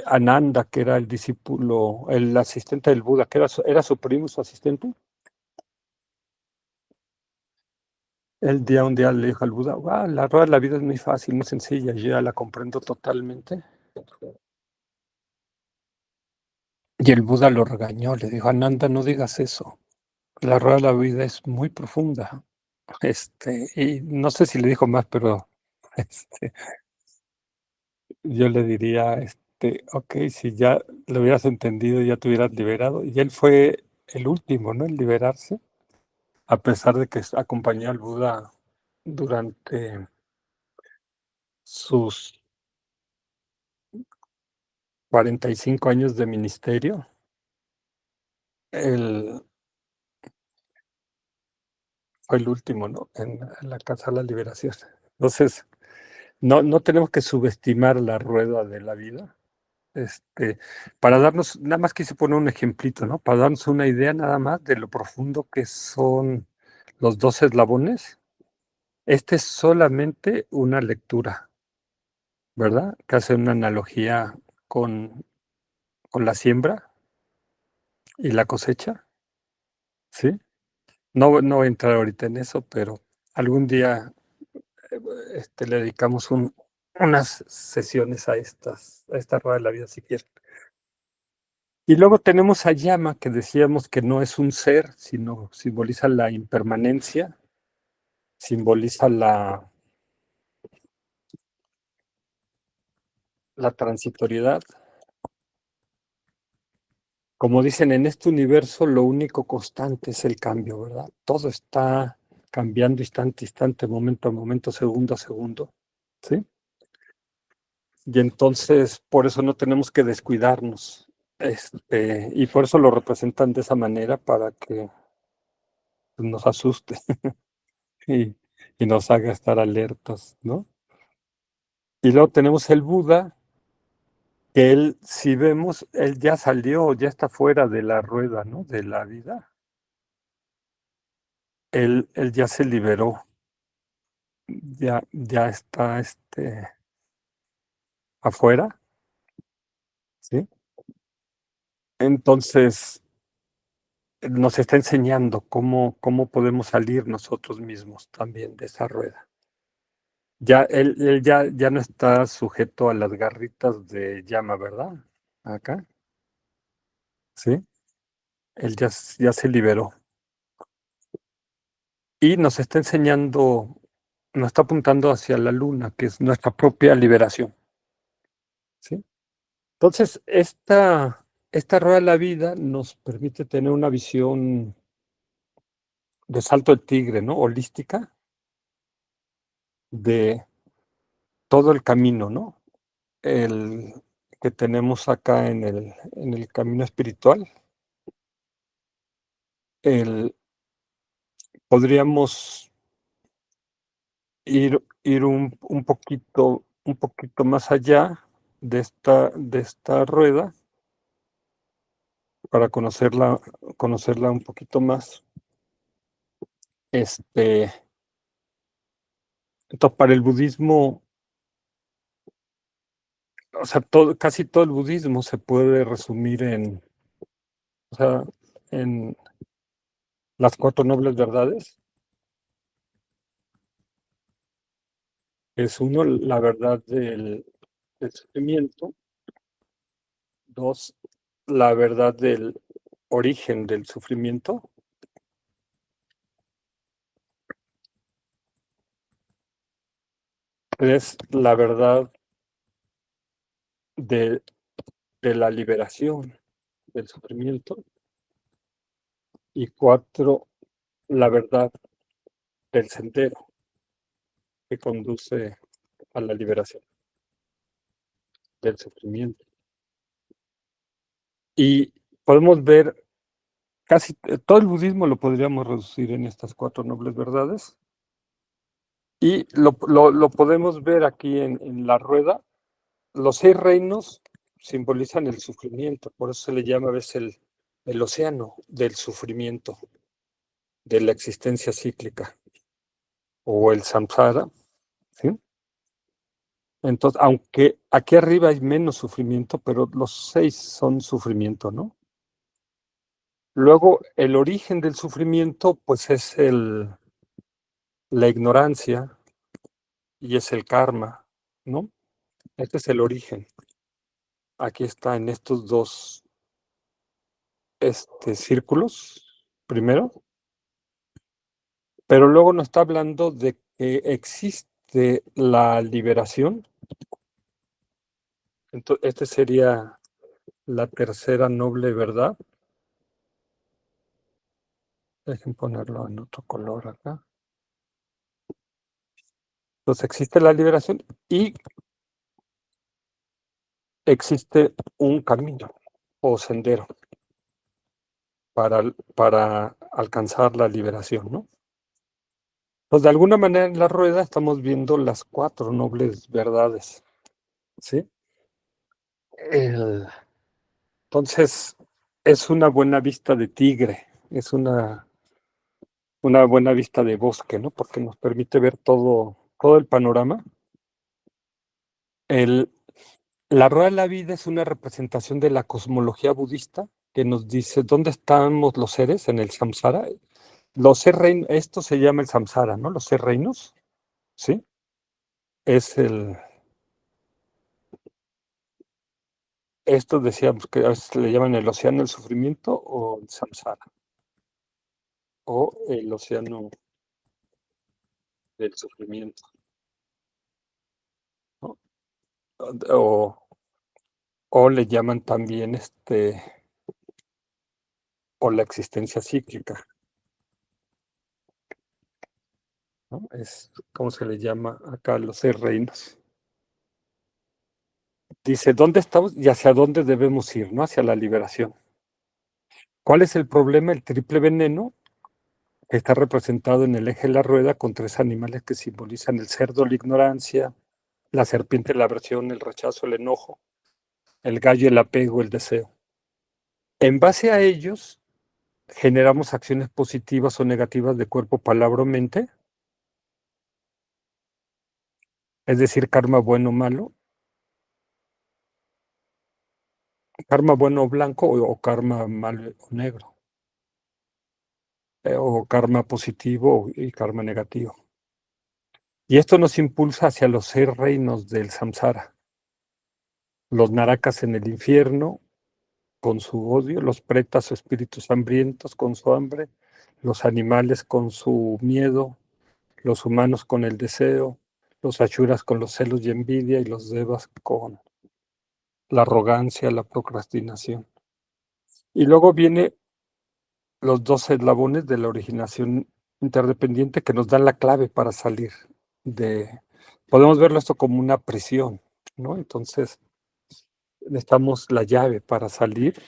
Ananda, que era el discípulo, el asistente del Buda, que era su primo, su asistente, un día le dijo al Buda: la rueda de la vida es muy fácil, muy sencilla, yo ya la comprendo totalmente. Y el Buda lo regañó, le dijo: Ananda, no digas eso, la rueda de la vida es muy profunda. Y no sé si le dijo más, pero este, yo le diría, ok, si ya lo hubieras entendido, ya te hubieras liberado. Y él fue el último, ¿no?, en liberarse, a pesar de que acompañó al Buda durante sus 45 años de ministerio. Él fue el último, ¿no?, en alcanzar la liberación. Entonces, no tenemos que subestimar la rueda de la vida. Para darnos, nada más quise poner un ejemplito, ¿no?, para darnos una idea nada más de lo profundo que son los 2 eslabones. Es solamente una lectura, ¿verdad?, que hace una analogía con la siembra y la cosecha, ¿sí? No voy a entrar ahorita en eso, pero algún día, le dedicamos unas sesiones a esta rueda de la vida, si quieren. Y luego tenemos a Yama, que decíamos que no es un ser, sino simboliza la impermanencia, simboliza la transitoriedad. Como dicen, en este universo lo único constante es el cambio, ¿verdad? Todo está cambiando instante a instante, momento a momento, segundo a segundo, ¿sí? Y entonces, por eso no tenemos que descuidarnos, y por eso lo representan de esa manera, para que nos asuste y, y nos haga estar alertas, ¿no? Y luego tenemos el Buda, que él, si vemos, él ya salió, ya está fuera de la rueda, ¿no?, de la vida. Él ya se liberó, ya está, afuera, ¿sí? Entonces, nos está enseñando cómo podemos salir nosotros mismos también de esa rueda. Ya él ya no está sujeto a las garritas de llama, ¿verdad? Acá, ¿sí? Él ya se liberó. Y nos está enseñando, nos está apuntando hacia la luna, que es nuestra propia liberación, ¿sí? Entonces, esta rueda de la vida nos permite tener una visión de salto del tigre, ¿no?, holística, de todo el camino, ¿no?, el que tenemos acá en el camino espiritual. Podríamos ir un poquito más allá de esta rueda, para conocerla un poquito más. Entonces, para el budismo, o sea, casi todo el budismo se puede resumir o sea, en las 4 nobles verdades. Es uno, la verdad del sufrimiento. 2, la verdad del origen del sufrimiento. 3, la verdad de de la liberación del sufrimiento. Y 4, la verdad del sendero que conduce a la liberación del sufrimiento. Y podemos ver casi todo el budismo lo podríamos reducir en estas 4 nobles verdades. Y lo podemos ver aquí en la rueda. Los 6 reinos simbolizan el sufrimiento, por eso se le llama a veces el océano del sufrimiento, de la existencia cíclica, o el samsara, ¿sí? Entonces, aunque aquí arriba hay menos sufrimiento, pero los 6 son sufrimiento, ¿no? Luego, el origen del sufrimiento, pues es la ignorancia y es el karma, ¿no? Este es el origen. Aquí está en estos 2 círculos, primero. Pero luego nos está hablando de que existe la liberación. Entonces, esta sería la tercera noble verdad. Dejen ponerlo en otro color acá. Entonces existe la liberación y existe un camino o sendero para alcanzar la liberación, ¿no? Pues de alguna manera en la rueda estamos viendo las 4 nobles verdades, ¿sí? Entonces es una buena vista de tigre, es una buena vista de bosque, ¿no? Porque nos permite ver todo el panorama. La rueda de la vida es una representación de la cosmología budista que nos dice dónde estamos los seres en el samsara. Los 6 reinos, esto se llama el samsara, ¿no? Los 6 reinos, ¿sí? Esto decíamos que a veces le llaman el océano del sufrimiento o el samsara, o el océano del sufrimiento, ¿no? O le llaman también o la existencia cíclica, ¿no? Es como se le llama acá a los 6 reinos. Dice, ¿dónde estamos y hacia dónde debemos ir, ¿no? Hacia la liberación. ¿Cuál es el problema? El triple veneno, que está representado en el eje de la rueda con 3 animales que simbolizan el cerdo, la ignorancia, la serpiente, la aversión, el rechazo, el enojo, el gallo, el apego, el deseo. En base a ellos, generamos acciones positivas o negativas de cuerpo, palabra o mente, es decir, karma bueno o malo, karma bueno o blanco o karma malo o negro, o karma positivo y karma negativo. Y esto nos impulsa hacia los 6 reinos del samsara. Los narakas en el infierno, con su odio, los pretas o espíritus hambrientos con su hambre, los animales con su miedo, los humanos con el deseo, los ashuras con los celos y envidia y los devas con la arrogancia, la procrastinación. Y luego viene los 2 eslabones de la originación interdependiente que nos dan la clave para salir podemos verlo esto como una prisión, ¿no? Entonces, necesitamos la llave para salir,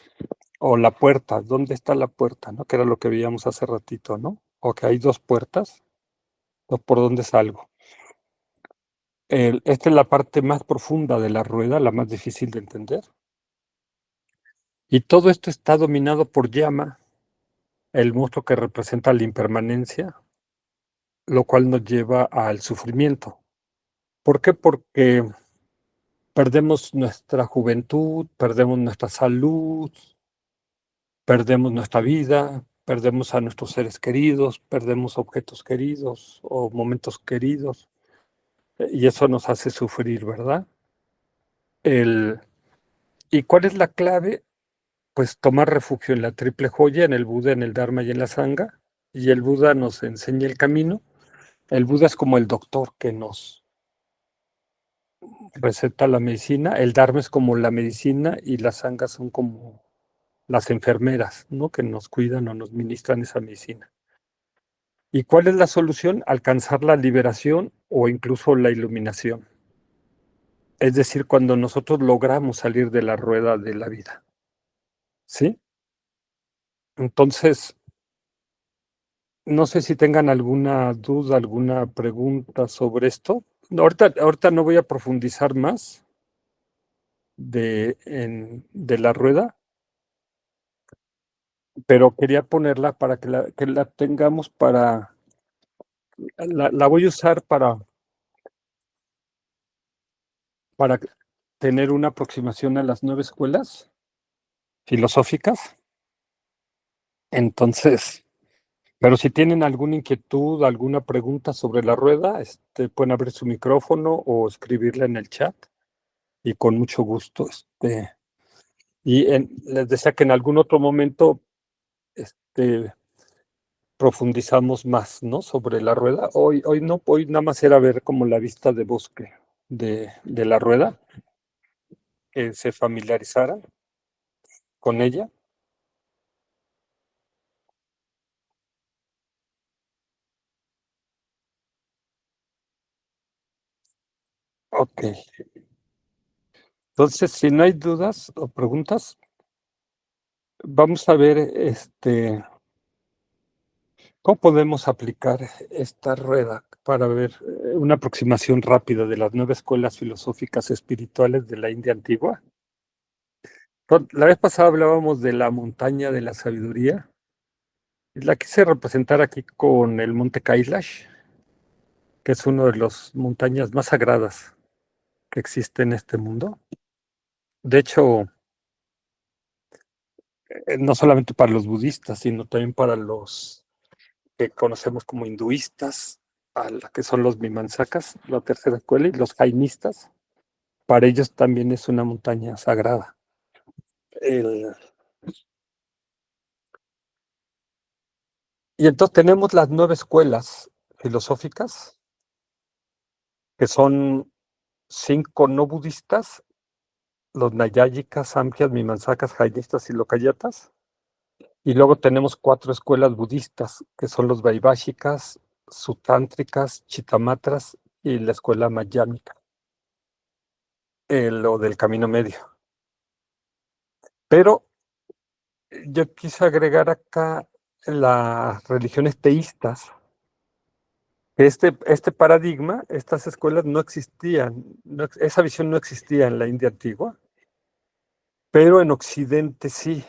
o la puerta. ¿Dónde está la puerta, no? Que era lo que veíamos hace ratito, ¿no? O que hay 2 puertas, o por dónde salgo. Esta es la parte más profunda de la rueda, la más difícil de entender. Y todo esto está dominado por Yama, el monstruo que representa la impermanencia, lo cual nos lleva al sufrimiento. ¿Por qué? Porque perdemos nuestra juventud, perdemos nuestra salud, perdemos nuestra vida, perdemos a nuestros seres queridos, perdemos objetos queridos o momentos queridos, y eso nos hace sufrir, ¿verdad? ¿Y cuál es la clave? Pues tomar refugio en la triple joya, en el Buda, en el Dharma y en la Sangha, y el Buda nos enseña el camino. El Buda es como el doctor que nos receta la medicina, el Dharma es como la medicina y las sangas son como las enfermeras, ¿no? Que nos cuidan o nos ministran esa medicina. ¿Y cuál es la solución? Alcanzar la liberación o incluso la iluminación. Es decir, cuando nosotros logramos salir de la rueda de la vida. ¿Sí? Entonces, no sé si tengan alguna duda, alguna pregunta sobre esto. Ahorita no voy a profundizar más de la rueda, pero quería ponerla para que la tengamos la voy a usar para tener una aproximación a las 9 escuelas filosóficas. Entonces, pero si tienen alguna inquietud, alguna pregunta sobre la rueda, pueden abrir su micrófono o escribirla en el chat y con mucho gusto, les decía que en algún otro momento, profundizamos más, ¿no? Sobre la rueda. Hoy no, hoy nada más era ver como la vista de bosque de la rueda, que se familiarizaran con ella. Ok. Entonces, si no hay dudas o preguntas, vamos a ver cómo podemos aplicar esta rueda para ver una aproximación rápida de las 9 escuelas filosóficas espirituales de la India antigua. La vez pasada hablábamos de la montaña de la sabiduría. La quise representar aquí con el monte Kailash, que es una de las montañas más sagradas que existe en este mundo. De hecho, no solamente para los budistas, sino también para los que conocemos como hinduistas, que son los Mimamsakas, la tercera escuela, y los jainistas. Para ellos también es una montaña sagrada. Y entonces tenemos las 9 escuelas filosóficas, que son 5 no budistas, los Nayáyicas, Samkhyas, Mimamsakas, Jainistas y Lokayatas. Y luego tenemos 4 escuelas budistas, que son los Vaibhashikas, Sutántricas, Chitamatras y la escuela Mayámica, o del camino medio. Pero yo quise agregar acá las religiones teístas. Este paradigma, estas escuelas no existían, esa visión no existía en la India antigua, pero en Occidente sí.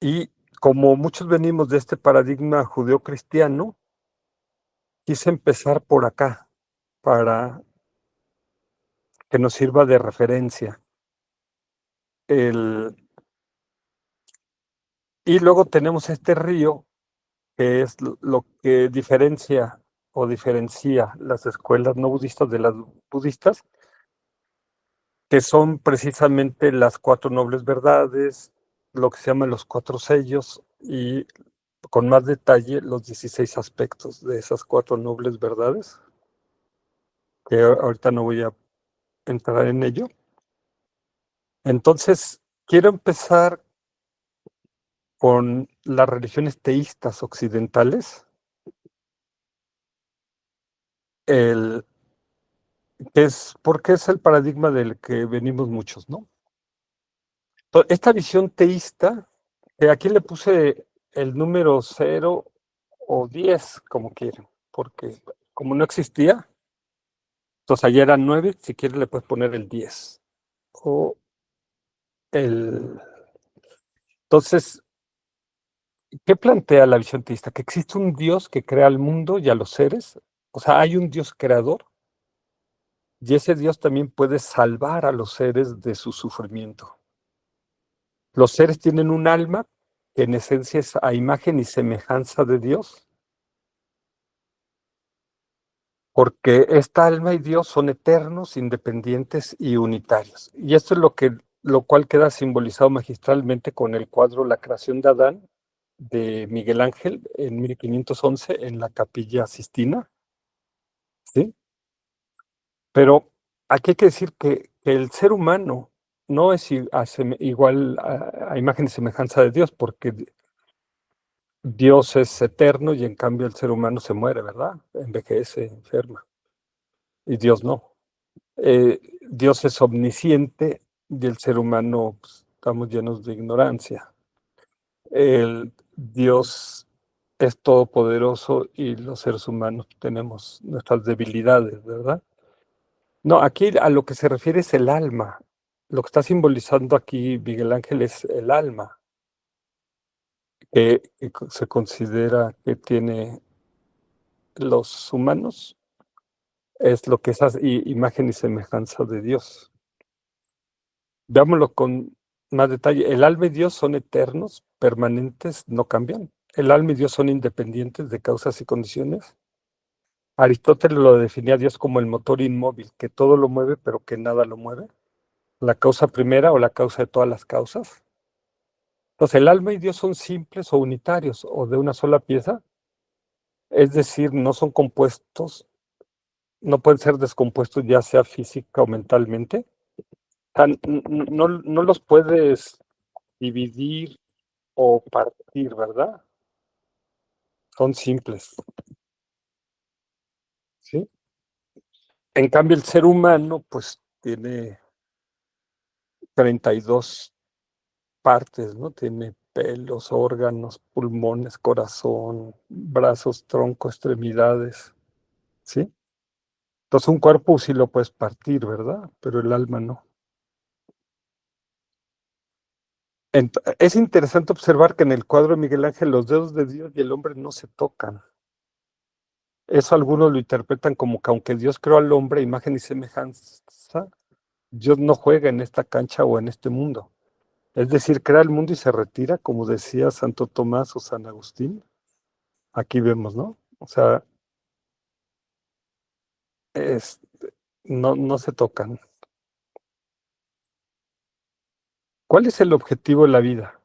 Y como muchos venimos de este paradigma judeocristiano, quise empezar por acá, para que nos sirva de referencia. Y luego tenemos este río, que es lo que diferencia o diferencia las escuelas no budistas de las budistas, que son precisamente las 4 nobles verdades, lo que se llaman los 4 sellos, y con más detalle los 16 aspectos de esas 4 nobles verdades, que ahorita no voy a entrar en ello. Entonces, quiero empezar con las religiones teístas occidentales, porque es el paradigma del que venimos muchos, ¿no? Esta visión teísta, que aquí le puse el número 0 o 10, como quieren, porque como no existía, entonces ayer eran 9, si quieres le puedes poner el 10. Entonces, ¿qué plantea la visión teísta? Que existe un Dios que crea al mundo y a los seres, o sea, hay un Dios creador, y ese Dios también puede salvar a los seres de su sufrimiento. Los seres tienen un alma que en esencia es a imagen y semejanza de Dios, porque esta alma y Dios son eternos, independientes y unitarios. Y esto es lo cual queda simbolizado magistralmente con el cuadro La creación de Adán de Miguel Ángel en 1511 en la Capilla Sistina. ¿Sí? Pero aquí hay que decir que el ser humano no es igual a imagen y semejanza de Dios, porque Dios es eterno y en cambio el ser humano se muere, ¿verdad? Envejece, enferma. Y Dios no. Dios es omnisciente y el ser humano, pues, estamos llenos de ignorancia. El Dios es todopoderoso y los seres humanos tenemos nuestras debilidades, ¿verdad? No, aquí a lo que se refiere es el alma. Lo que está simbolizando aquí Miguel Ángel es el alma, que se considera que tiene los humanos, es lo que es imagen y semejanza de Dios. Veámoslo con más detalle. El alma y Dios son eternos, permanentes, no cambian. El alma y Dios son independientes de causas y condiciones. Aristóteles lo definía a Dios como el motor inmóvil, que todo lo mueve, pero que nada lo mueve. La causa primera o la causa de todas las causas. Entonces, el alma y Dios son simples o unitarios o de una sola pieza, es decir, no son compuestos, no pueden ser descompuestos ya sea física o mentalmente. O sea, no los puedes dividir o partir, ¿verdad? Son simples, ¿sí? En cambio, el ser humano, pues, tiene 32 partes, ¿no? Tiene pelos, órganos, pulmones, corazón, brazos, tronco, extremidades, ¿sí? Entonces un cuerpo sí lo puedes partir, ¿verdad? Pero el alma no. Es interesante observar que en el cuadro de Miguel Ángel los dedos de Dios y el hombre no se tocan. Eso algunos lo interpretan como que aunque Dios creó al hombre, imagen y semejanza, Dios no juega en esta cancha o en este mundo. Es decir, crea el mundo y se retira, como decía Santo Tomás o San Agustín. Aquí vemos, ¿no? O sea, no se tocan. ¿Cuál es el objetivo de la vida?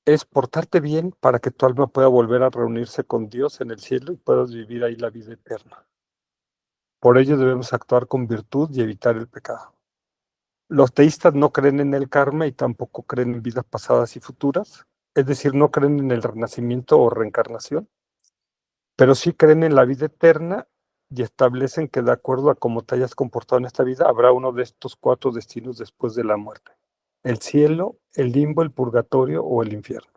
Es portarte bien para que tu alma pueda volver a reunirse con Dios en el cielo y puedas vivir ahí la vida eterna. Por ello debemos actuar con virtud y evitar el pecado. Los teístas no creen en el karma y tampoco creen en vidas pasadas y futuras, es decir, no creen en el renacimiento o reencarnación, pero sí creen en la vida eterna y establecen que de acuerdo a cómo te hayas comportado en esta vida, habrá uno de estos 4 destinos después de la muerte: el cielo, el limbo, el purgatorio o el infierno.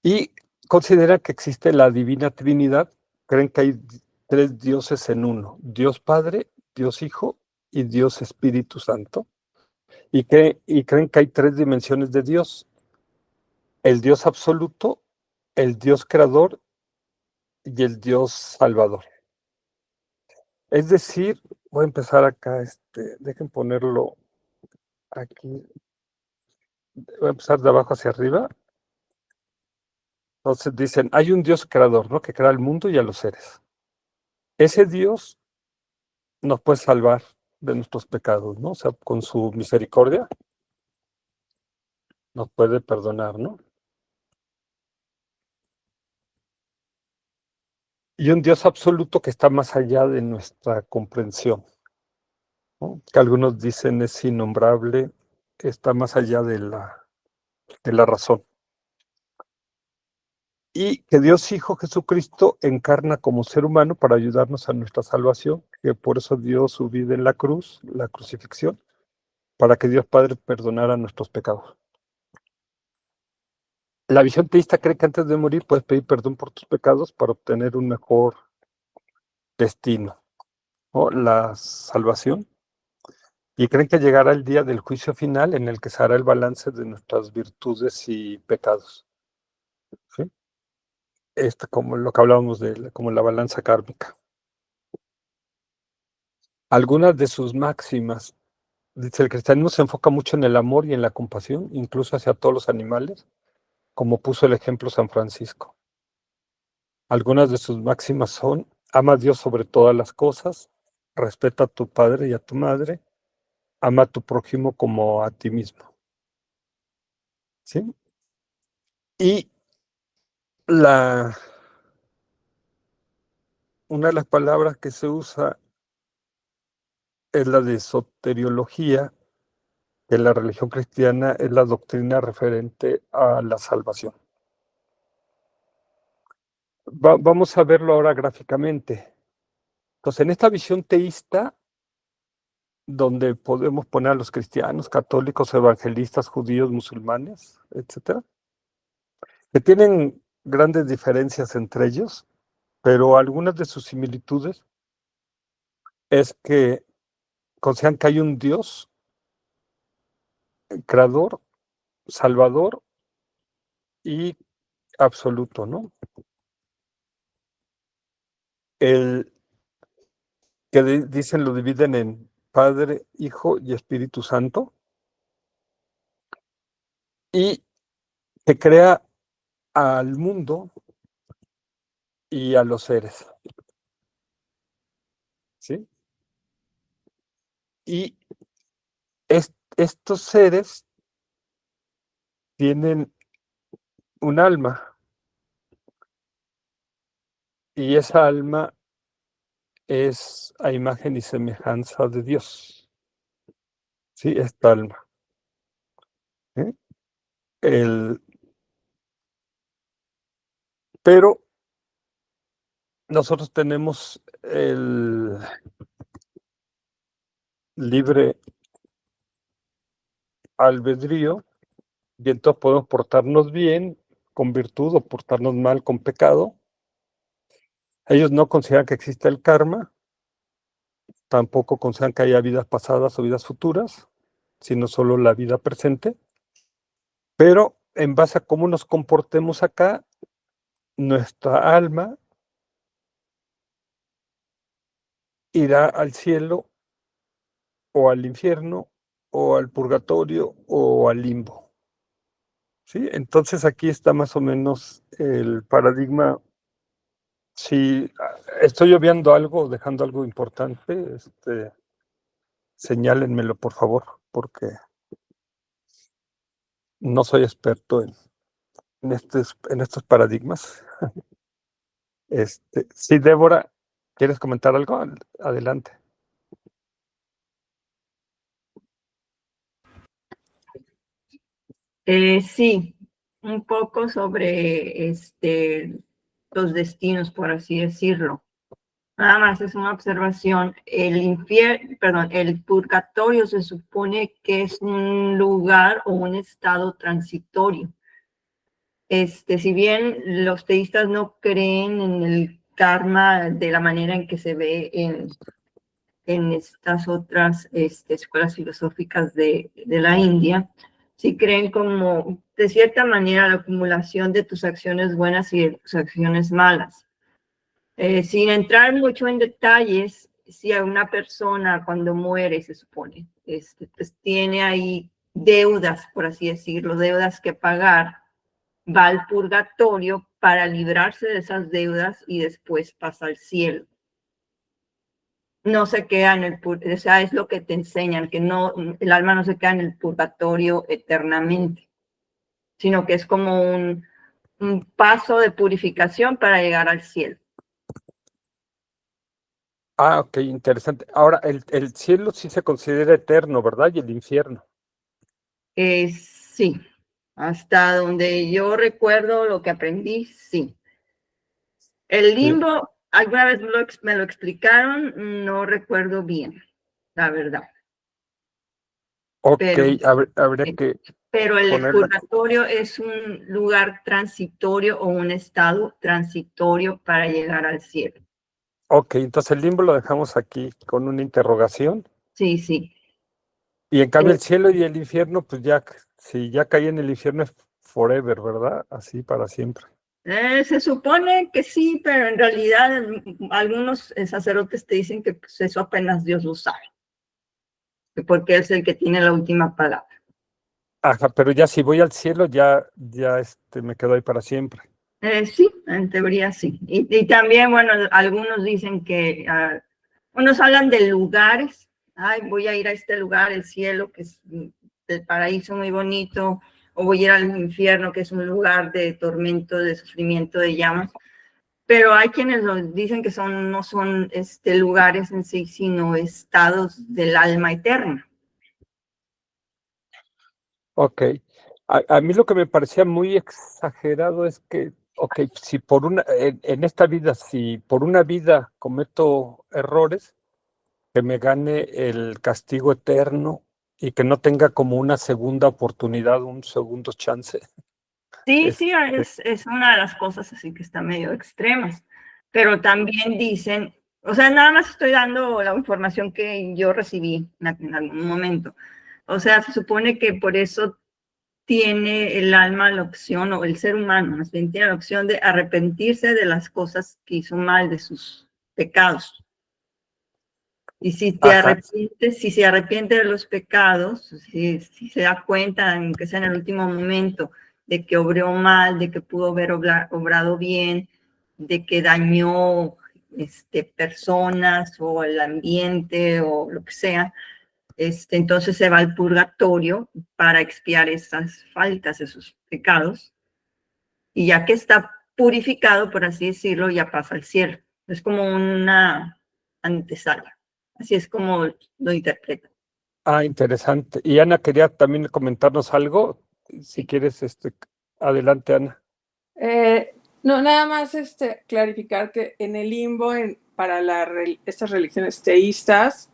Y considera que existe la divina Trinidad, creen que hay 3 dioses en uno: Dios Padre, Dios Hijo y Dios Espíritu Santo. Y creen que hay 3 dimensiones de Dios: el Dios absoluto, el Dios creador y el Dios salvador. Es decir, voy a empezar acá, dejen ponerlo aquí, voy a empezar de abajo hacia arriba. Entonces dicen, hay un Dios creador, ¿no? Que crea el mundo y a los seres. Ese Dios nos puede salvar de nuestros pecados, ¿no? O sea, con su misericordia nos puede perdonar, ¿no? Y un Dios absoluto que está más allá de nuestra comprensión, ¿no? Que algunos dicen es innombrable, está más allá de la razón. Y que Dios Hijo Jesucristo encarna como ser humano para ayudarnos a nuestra salvación, que por eso dio su vida en la cruz, la crucifixión, para que Dios Padre perdonara nuestros pecados. La visión teísta cree que antes de morir puedes pedir perdón por tus pecados para obtener un mejor destino, ¿no? La salvación. Y creen que llegará el día del juicio final en el que se hará el balance de nuestras virtudes y pecados, ¿sí? Como lo que hablábamos como la balanza kármica. Algunas de sus máximas: dice, el cristianismo se enfoca mucho en el amor y en la compasión, incluso hacia todos los animales, como puso el ejemplo San Francisco. Algunas de sus máximas son: ama a Dios sobre todas las cosas, respeta a tu padre y a tu madre, ama a tu prójimo como a ti mismo, ¿sí? Y la una de las palabras que se usa es la de soteriología, que en la religión cristiana es la doctrina referente a la salvación. Vamos a verlo ahora gráficamente. Entonces, en esta visión teísta, donde podemos poner a los cristianos, católicos, evangelistas, judíos, musulmanes, etcétera, que tienen grandes diferencias entre ellos, pero algunas de sus similitudes es que consideran que hay un Dios creador, salvador y absoluto, ¿no? El que dicen lo dividen en Padre, Hijo y Espíritu Santo, y que crea al mundo y a los seres, ¿sí? Y estos seres tienen un alma, y esa alma es a imagen y semejanza de Dios, ¿sí? Esta alma. ¿Eh? Pero nosotros tenemos el libre albedrío, y entonces podemos portarnos bien con virtud o portarnos mal con pecado. Ellos no consideran que exista el karma, tampoco consideran que haya vidas pasadas o vidas futuras, sino solo la vida presente. Pero en base a cómo nos comportemos acá, nuestra alma irá al cielo o al infierno o al purgatorio o al limbo. ¿Sí? Entonces aquí está más o menos el paradigma. Si estoy obviando algo, dejando algo importante, señálenmelo por favor, porque no soy experto en estos paradigmas. Sí, Débora, ¿quieres comentar algo? Adelante. Sí, un poco sobre los destinos, por así decirlo. Nada más es una observación. El purgatorio se supone que es un lugar o un estado transitorio. Si bien los teístas no creen en el karma de la manera en que se ve en estas otras escuelas filosóficas de la India, sí creen como, de cierta manera, la acumulación de tus acciones buenas y de tus acciones malas. Sin entrar mucho en detalles, si a una persona cuando muere, se supone, pues tiene ahí deudas, por así decirlo, deudas que pagar, va al purgatorio para librarse de esas deudas y después pasa al cielo. No se queda en el purgatorio, o sea, es lo que te enseñan, que no, el alma no se queda en el purgatorio eternamente, sino que es como un paso de purificación para llegar al cielo. Ah, ok, interesante. Ahora, el cielo sí se considera eterno, ¿verdad? Y el infierno. Sí, hasta donde yo recuerdo lo que aprendí, sí. El limbo, alguna vez me lo explicaron, no recuerdo bien, la verdad. Ok, Pero, habría que pero el ponerla. purgatorio es un lugar transitorio o un estado transitorio para llegar al cielo. Ok, entonces el limbo lo dejamos aquí con una interrogación. Sí, sí. Y en cambio el cielo y el infierno, pues ya, si ya caí en el infierno es forever, ¿verdad? Así para siempre. Se supone que sí, pero en realidad algunos sacerdotes te dicen que pues, eso apenas Dios lo sabe, porque Él es el que tiene la última palabra. Ajá, pero ya si voy al cielo, ya me quedo ahí para siempre. Sí, en teoría sí. Y también, bueno, algunos dicen que, unos hablan de lugares, ay, voy a ir a este lugar, el cielo, que es el paraíso muy bonito, o voy a ir al infierno, que es un lugar de tormento, de sufrimiento, de llamas. pero hay quienes dicen que no son lugares en sí, sino estados del alma eterna. Ok. A mí lo que me parecía muy exagerado es que, ok, si en esta vida, si por una vida cometo errores, que me gane el castigo eterno y que no tenga como una segunda oportunidad, un segundo chance. Sí, sí, es una de las cosas así que está medio extremas, pero también dicen, o sea, nada más estoy dando la información que yo recibí en algún momento. O sea, se supone que por eso tiene el alma la opción, o el ser humano más bien tiene la opción de arrepentirse de las cosas que hizo mal, de sus pecados. Y si si se arrepiente de los pecados, si se da cuenta, aunque sea en el último momento, de que obró mal, de que pudo haber obrado bien, de que dañó personas o el ambiente o lo que sea, entonces se va al purgatorio para expiar esas faltas, esos pecados, y ya que está purificado, por así decirlo, ya pasa al cielo. Es como una antesala. Así es como lo interpreto. Interesante. Y Ana quería también comentarnos algo. Si quieres, adelante, Ana. No, nada más clarificar que en el limbo, para estas religiones teístas,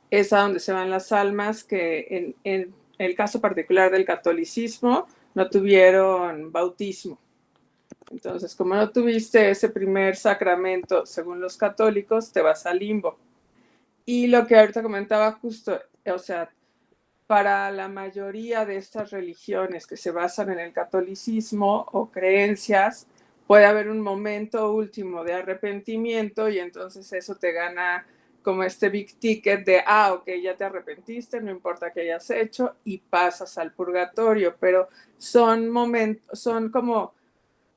es a donde se van las almas que en el caso particular del catolicismo no tuvieron bautismo. Entonces, como no tuviste ese primer sacramento según los católicos, te vas al limbo. Y lo que ahorita comentaba justo, o sea, para la mayoría de estas religiones que se basan en el catolicismo o creencias, puede haber un momento último de arrepentimiento y entonces eso te gana como big ticket de, ok, ya te arrepentiste, no importa qué hayas hecho y pasas al purgatorio, pero son como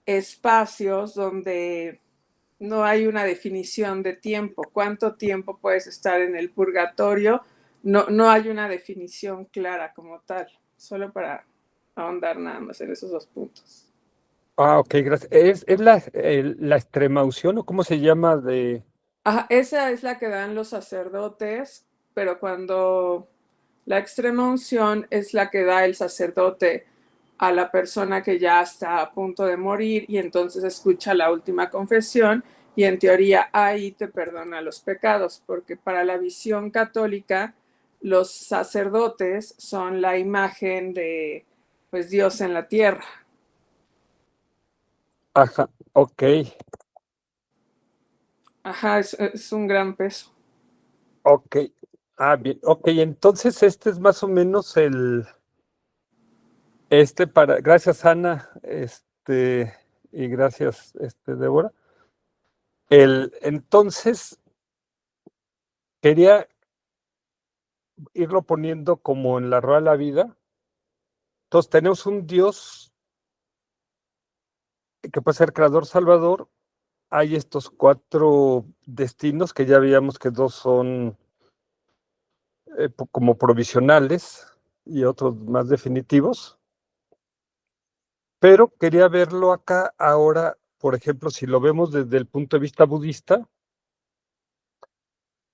espacios donde no hay una definición de tiempo. ¿Cuánto tiempo puedes estar en el purgatorio? No hay una definición clara como tal, solo para ahondar nada más en esos 2 puntos. Ok, gracias. ¿Es la extrema unción o cómo se llama de...? Ajá, esa es la que dan los sacerdotes, pero cuando la extrema unción es la que da el sacerdote a la persona que ya está a punto de morir y entonces escucha la última confesión y en teoría ahí te perdona los pecados, porque para la visión católica los sacerdotes son la imagen de pues Dios en la tierra. Ajá, ok. Ajá, es un gran peso. Ok. Bien. Ok, entonces este es más o menos gracias Ana, y gracias, Débora. Entonces, quería irlo poniendo como en la rueda de la vida. Entonces, tenemos un Dios que puede ser creador, salvador. Hay estos 4 destinos que ya veíamos que 2 son como provisionales y otros más definitivos. Pero quería verlo acá ahora, por ejemplo, si lo vemos desde el punto de vista budista,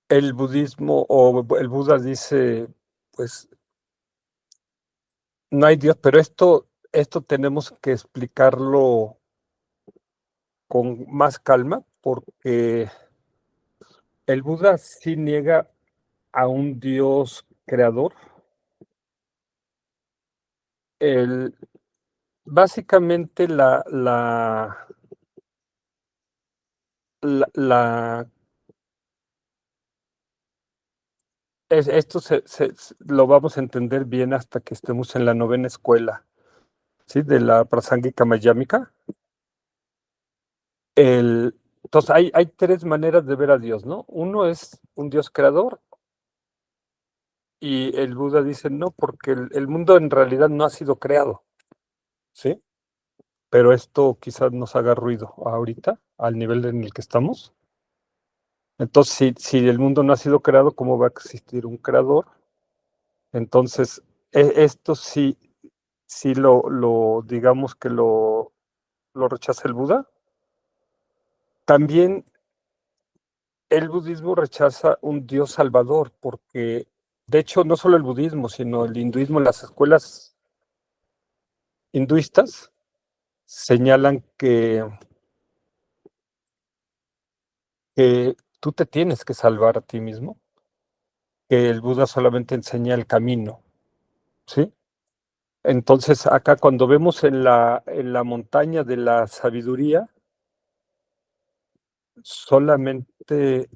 el budismo o el Buda dice, pues, no hay Dios, pero esto tenemos que explicarlo con más calma, porque el Buda sí niega a un Dios creador. Básicamente esto lo vamos a entender bien hasta que estemos en la 9ª escuela, ¿sí? De la Prasángika Mayámica. Entonces hay 3 maneras de ver a Dios, ¿no? Uno es un Dios creador y el Buda dice no, porque el mundo en realidad no ha sido creado, ¿sí? Pero esto quizás nos haga ruido ahorita, al nivel en el que estamos. Entonces, si el mundo no ha sido creado, ¿cómo va a existir un creador? Entonces, esto sí digamos que lo rechaza el Buda. También el budismo rechaza un Dios salvador, porque de hecho no solo el budismo, sino el hinduismo, las escuelas hinduistas señalan que tú te tienes que salvar a ti mismo, que el Buda solamente enseña el camino, ¿sí? Entonces, acá cuando vemos en la montaña de la sabiduría, solamente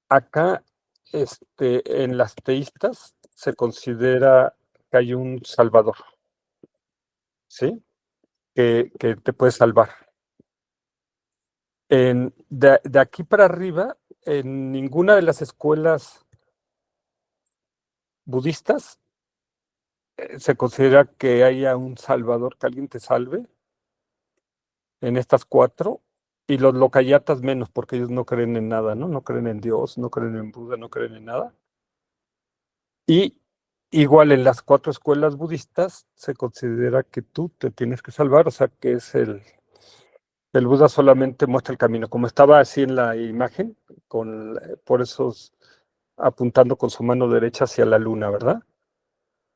acá, en las teístas se considera que hay un salvador, ¿sí? Que te puede salvar. De aquí para arriba, en ninguna de las escuelas budistas se considera que haya un salvador, que alguien te salve en estas cuatro, y los lokayatas menos, porque ellos no creen en nada, ¿no? No creen en Dios, no creen en Buda, no creen en nada. Y igual en las cuatro escuelas budistas se considera que tú te tienes que salvar, o sea que es el Buda solamente muestra el camino, como estaba así en la imagen, por eso apuntando con su mano derecha hacia la luna, ¿verdad?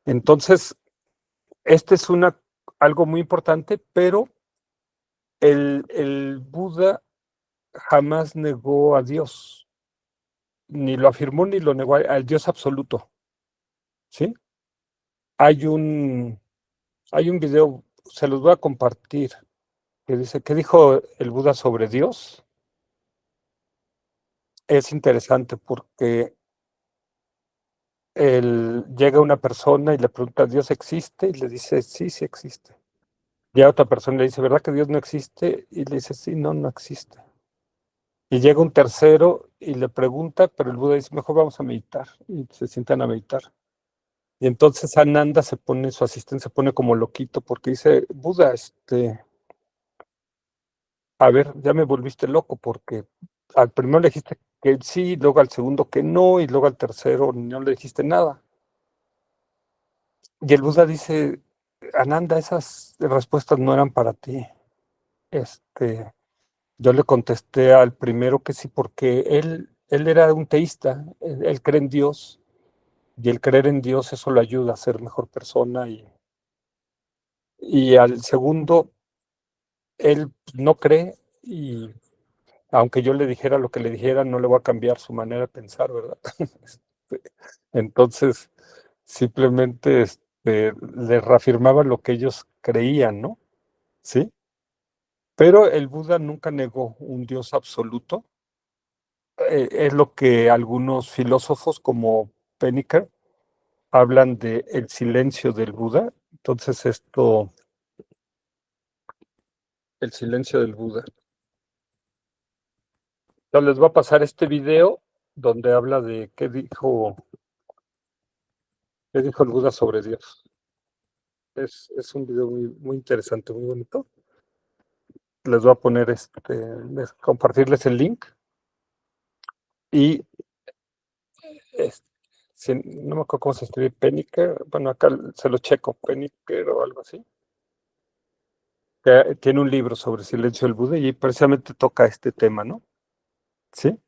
Entonces, este es algo muy importante, pero el Buda jamás negó a Dios, ni lo afirmó ni lo negó al Dios absoluto, ¿sí? Hay un video, se los voy a compartir, que dice, ¿qué dijo el Buda sobre Dios? Es interesante porque llega una persona y le pregunta, ¿Dios existe? Y le dice, sí, sí existe. Y a otra persona le dice, ¿verdad que Dios no existe? Y le dice, sí, no, no existe. Y llega un tercero y le pregunta, pero el Buda dice, mejor vamos a meditar. Y se sientan a meditar. Y entonces Ananda su asistente se pone como loquito porque dice, Buda, a ver, ya me volviste loco porque al primero le dijiste que sí, luego al segundo que no, y luego al tercero no le dijiste nada. Y el Buda dice, Ananda, esas respuestas no eran para ti. Yo le contesté al primero que sí, porque él era un teísta, él cree en Dios, y el creer en Dios eso lo ayuda a ser mejor persona, y al segundo, él no cree, y aunque yo le dijera lo que le dijera, no le va a cambiar su manera de pensar, ¿verdad? Entonces, simplemente le reafirmaba lo que ellos creían, ¿no? ¿Sí? Pero el Buda nunca negó un Dios absoluto. Es lo que algunos filósofos como Penniker hablan de el silencio del Buda. Entonces el silencio del Buda. Entonces les voy a pasar este video donde habla de qué dijo el Buda sobre Dios. Es un video muy, muy interesante, muy bonito. Les voy a poner compartirles el link. Y no me acuerdo cómo se escribe Penniker. Bueno, acá se lo checo, Penniker o algo así. Que tiene un libro sobre el silencio del Buda y precisamente toca este tema, ¿no? ¿Sí?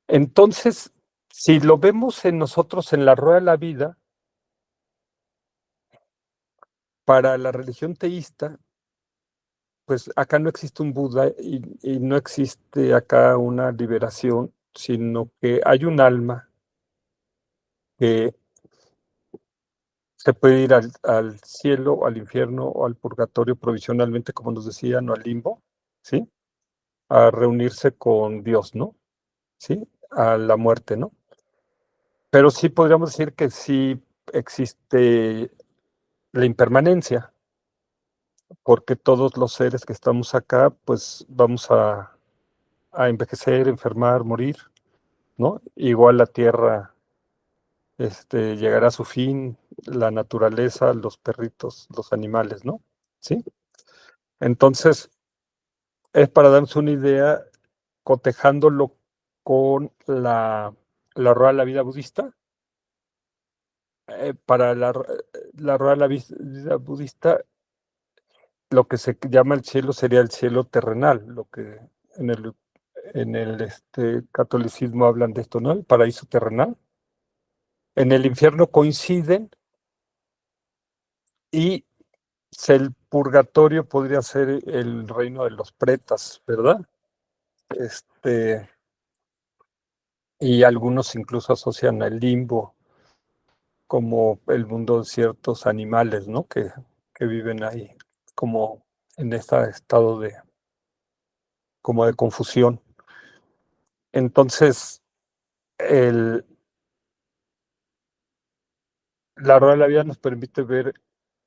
Entonces, si lo vemos en nosotros en la rueda de la vida, para la religión teísta, pues acá no existe un Buda y no existe acá una liberación, sino que hay un alma que se puede ir al cielo, al infierno o al purgatorio provisionalmente, como nos decían, o al limbo, ¿sí? A reunirse con Dios, ¿no? ¿Sí? A la muerte, ¿no? Pero sí podríamos decir que sí existe la impermanencia, porque todos los seres que estamos acá, pues vamos a envejecer, enfermar, morir, ¿no? Igual la tierra llegará a su fin, la naturaleza, los perritos, los animales, ¿no? ¿Sí? Entonces, es para darnos una idea, cotejándolo con la rueda de la vida budista. Para la rueda de la vida budista, lo que se llama el cielo sería el cielo terrenal, lo que en el catolicismo hablan de esto, ¿no? El paraíso terrenal. En el infierno coinciden y el purgatorio podría ser el reino de los pretas, ¿verdad? Y algunos incluso asocian al limbo como el mundo de ciertos animales, ¿no? Que viven ahí, como en este estado como de confusión. Entonces, la rueda de la vida nos permite ver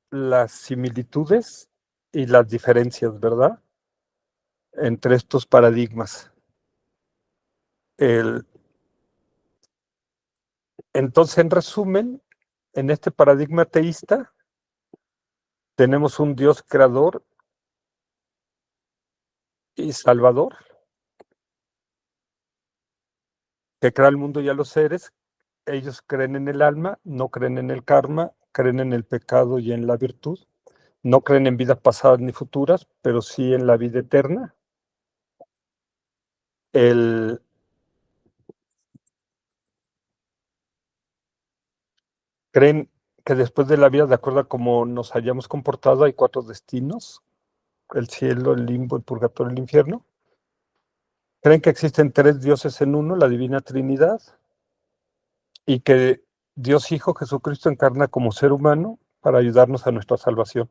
las similitudes y las diferencias, ¿verdad? Entre estos paradigmas. Entonces, en resumen, en este paradigma teísta, tenemos un Dios creador y salvador, que crea el mundo y a los seres. Ellos creen en el alma, no creen en el karma, creen en el pecado y en la virtud. No creen en vidas pasadas ni futuras, pero sí en la vida eterna. Creen que después de la vida, de acuerdo a cómo nos hayamos comportado, hay 4 destinos: el cielo, el limbo, el purgatorio y el infierno. Creen que existen 3 dioses en uno, la divina Trinidad, y que Dios Hijo Jesucristo encarna como ser humano para ayudarnos a nuestra salvación.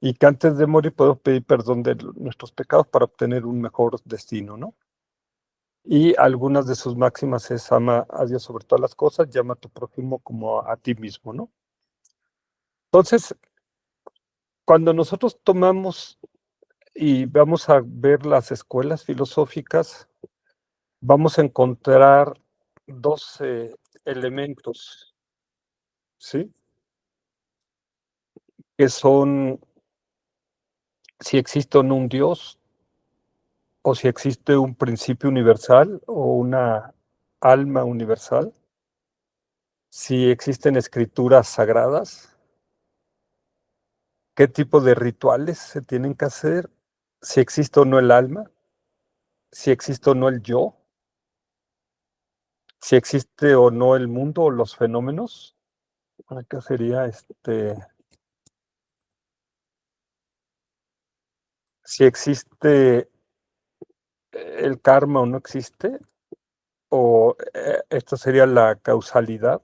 Y que antes de morir podemos pedir perdón de nuestros pecados para obtener un mejor destino, ¿no? Y algunas de sus máximas es: ama a Dios sobre todas las cosas, llama a tu prójimo como a ti mismo, ¿no? Entonces, cuando nosotros tomamos y vamos a ver las escuelas filosóficas, vamos a encontrar 12 elementos, ¿sí? Que son si existe o no un Dios, o si existe un principio universal o una alma universal, si existen escrituras sagradas, qué tipo de rituales se tienen que hacer, si existe o no el alma, si existe o no el yo, si existe o no el mundo o los fenómenos. Acá sería si existe el karma o no existe, o esto sería la causalidad.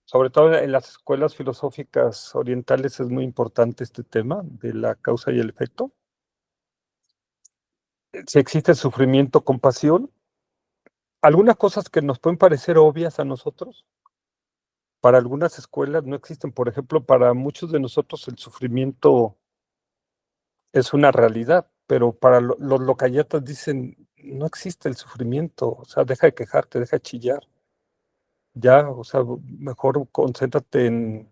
Sobre todo en las escuelas filosóficas orientales es muy importante este tema de la causa y el efecto. Si existe sufrimiento, compasión, algunas cosas que nos pueden parecer obvias a nosotros, para algunas escuelas no existen. Por ejemplo, para muchos de nosotros el sufrimiento es una realidad, pero para los locayatas dicen: no existe el sufrimiento, o sea, deja de quejarte, deja de chillar. Ya, o sea, mejor concéntrate en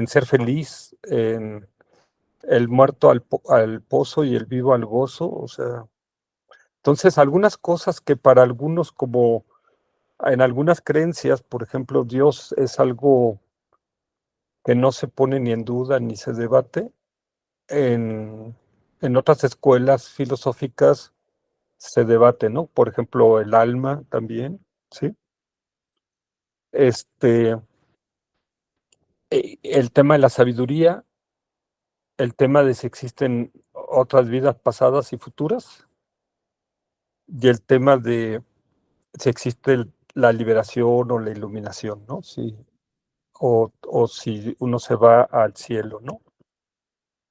ser feliz, en el muerto al pozo y el vivo al gozo. O sea, entonces algunas cosas que para algunos, como en algunas creencias, por ejemplo, Dios es algo que no se pone ni en duda ni se debate, en otras escuelas filosóficas se debate, ¿no? Por ejemplo, el alma también, ¿sí? El tema de la sabiduría, el tema de si existen otras vidas pasadas y futuras, y el tema de si existe la liberación o la iluminación, ¿no? Sí, o si uno se va al cielo, ¿no?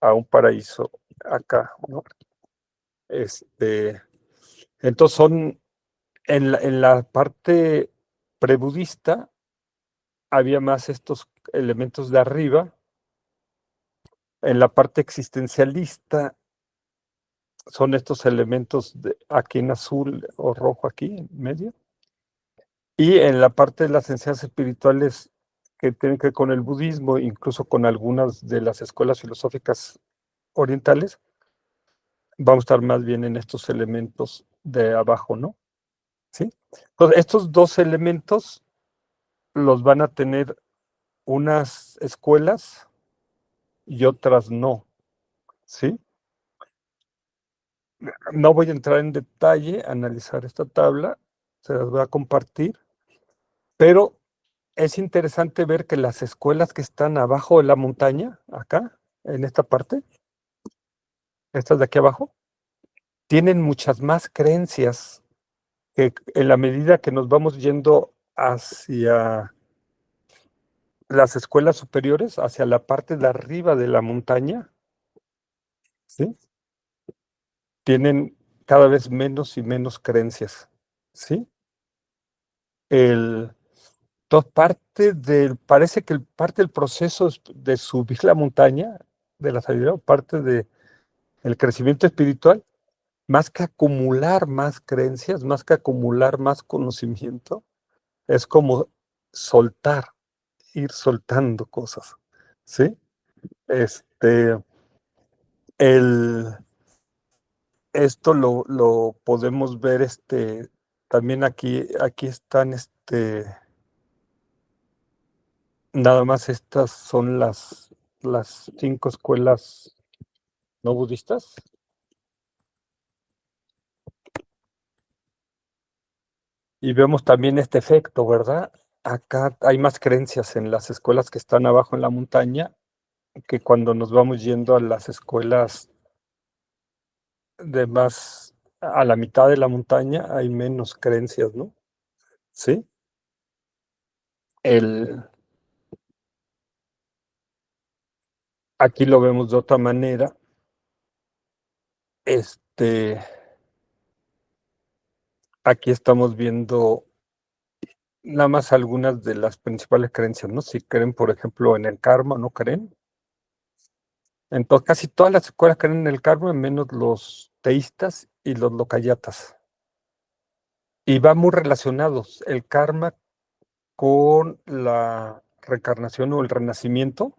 A un paraíso acá, ¿no? Entonces en la parte prebudista había más estos elementos de arriba. En la parte existencialista son estos elementos aquí en azul o rojo aquí en medio. Y en la parte de las enseñanzas espirituales que tienen que ver con el budismo, incluso con algunas de las escuelas filosóficas orientales, vamos a estar más bien en estos elementos de abajo, ¿no? ¿Sí? Entonces, estos 2 elementos los van a tener unas escuelas y otras no, ¿sí? No voy a entrar en detalle a analizar esta tabla, se las voy a compartir, pero es interesante ver que las escuelas que están abajo de la montaña, acá, en esta parte, estas de aquí abajo, tienen muchas más creencias que en la medida que nos vamos yendo hacia las escuelas superiores, hacia la parte de arriba de la montaña, ¿sí? Tienen cada vez menos y menos creencias, ¿sí? Parece que parte del proceso de subir la montaña de la sabiduría, parte del crecimiento espiritual, más que acumular más creencias, más que acumular más conocimiento, es como soltar, ir soltando cosas, ¿sí? Esto lo podemos ver, también aquí están, nada más estas son las 5 escuelas no budistas. Y vemos también este efecto, ¿verdad? Acá hay más creencias en las escuelas que están abajo en la montaña que cuando nos vamos yendo a las escuelas de más a la mitad de la montaña hay menos creencias, ¿no? Sí. Aquí lo vemos de otra manera. Aquí estamos viendo nada más algunas de las principales creencias, ¿no? Si creen, por ejemplo, en el karma, ¿no creen? Entonces, casi todas las escuelas creen en el karma, menos los teístas y los lokayatas. Y van muy relacionados el karma con la reencarnación o el renacimiento.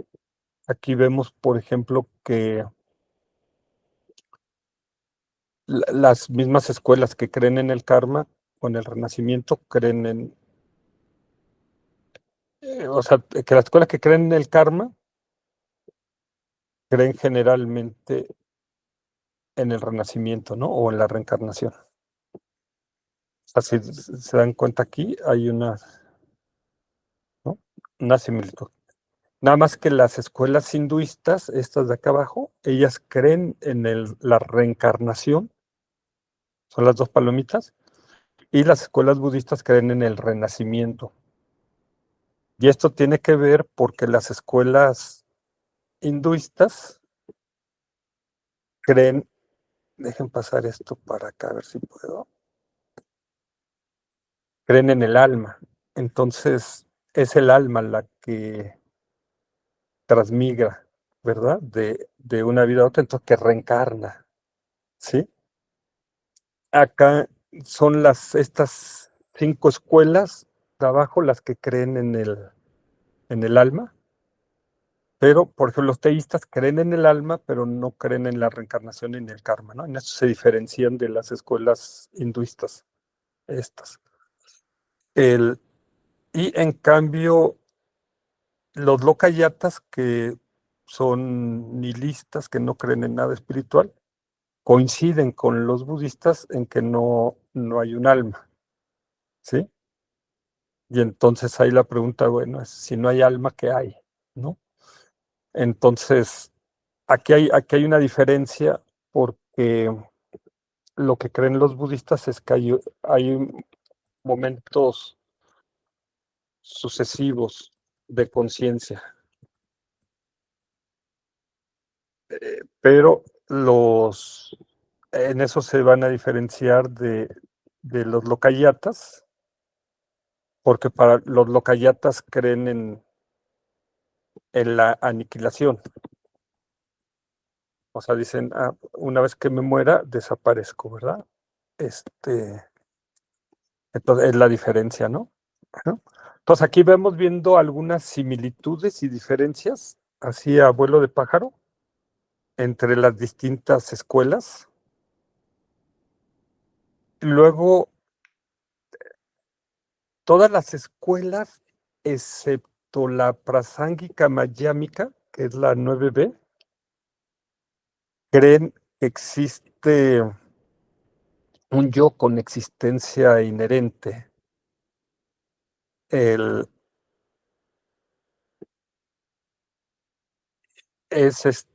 Aquí vemos, por ejemplo, que las mismas escuelas que creen en el karma o en el renacimiento creen o sea, que las escuelas que creen en el karma creen generalmente en el renacimiento, ¿no? O en la reencarnación. O sea, si se dan cuenta aquí, hay una similitud. Nada más que las escuelas hinduistas, estas de acá abajo, ellas creen en la reencarnación, son las 2 palomitas, y las escuelas budistas creen en el renacimiento. Y esto tiene que ver porque las escuelas hinduistas creen, dejen pasar esto para acá, a ver si puedo, creen en el alma. Entonces, es el alma la que transmigra, ¿verdad? De una vida a otra, entonces que reencarna, ¿sí? Acá son estas 5 escuelas de abajo las que creen en el alma, pero, por ejemplo, los teístas creen en el alma, pero no creen en la reencarnación y en el karma, ¿no? En eso se diferencian de las escuelas hinduistas, estas. Y en cambio, los lokayatas, que son nihilistas, que no creen en nada espiritual, coinciden con los budistas en que no hay un alma, ¿sí? Y entonces ahí la pregunta, bueno, es si no hay alma, ¿qué hay? ¿No? Entonces, aquí hay una diferencia porque lo que creen los budistas es que hay momentos sucesivos de conciencia, pero en eso se van a diferenciar de los lokayatas, porque para los lokayatas creen en la aniquilación. O sea, dicen, una vez que me muera, desaparezco, ¿verdad? Entonces, es la diferencia, ¿no? Ajá. Entonces, aquí vemos viendo algunas similitudes y diferencias, así a vuelo de pájaro, entre las distintas escuelas. Luego, todas las escuelas, excepto la prasángika mayámica, que es la 9B, creen que existe un yo con existencia inherente. Es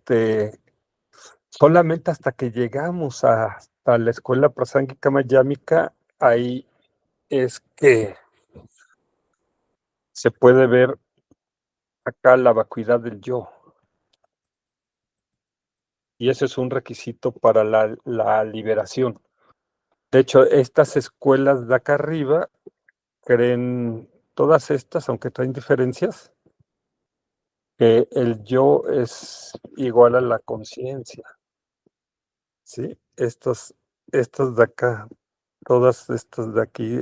solamente hasta que llegamos hasta la escuela prasángika mayámica, ahí es que se puede ver acá la vacuidad del yo. Y ese es un requisito para la liberación. De hecho, estas escuelas de acá arriba creen, todas estas, aunque traen diferencias, que el yo es igual a la conciencia. ¿Sí? Estas de acá, todas estas de aquí,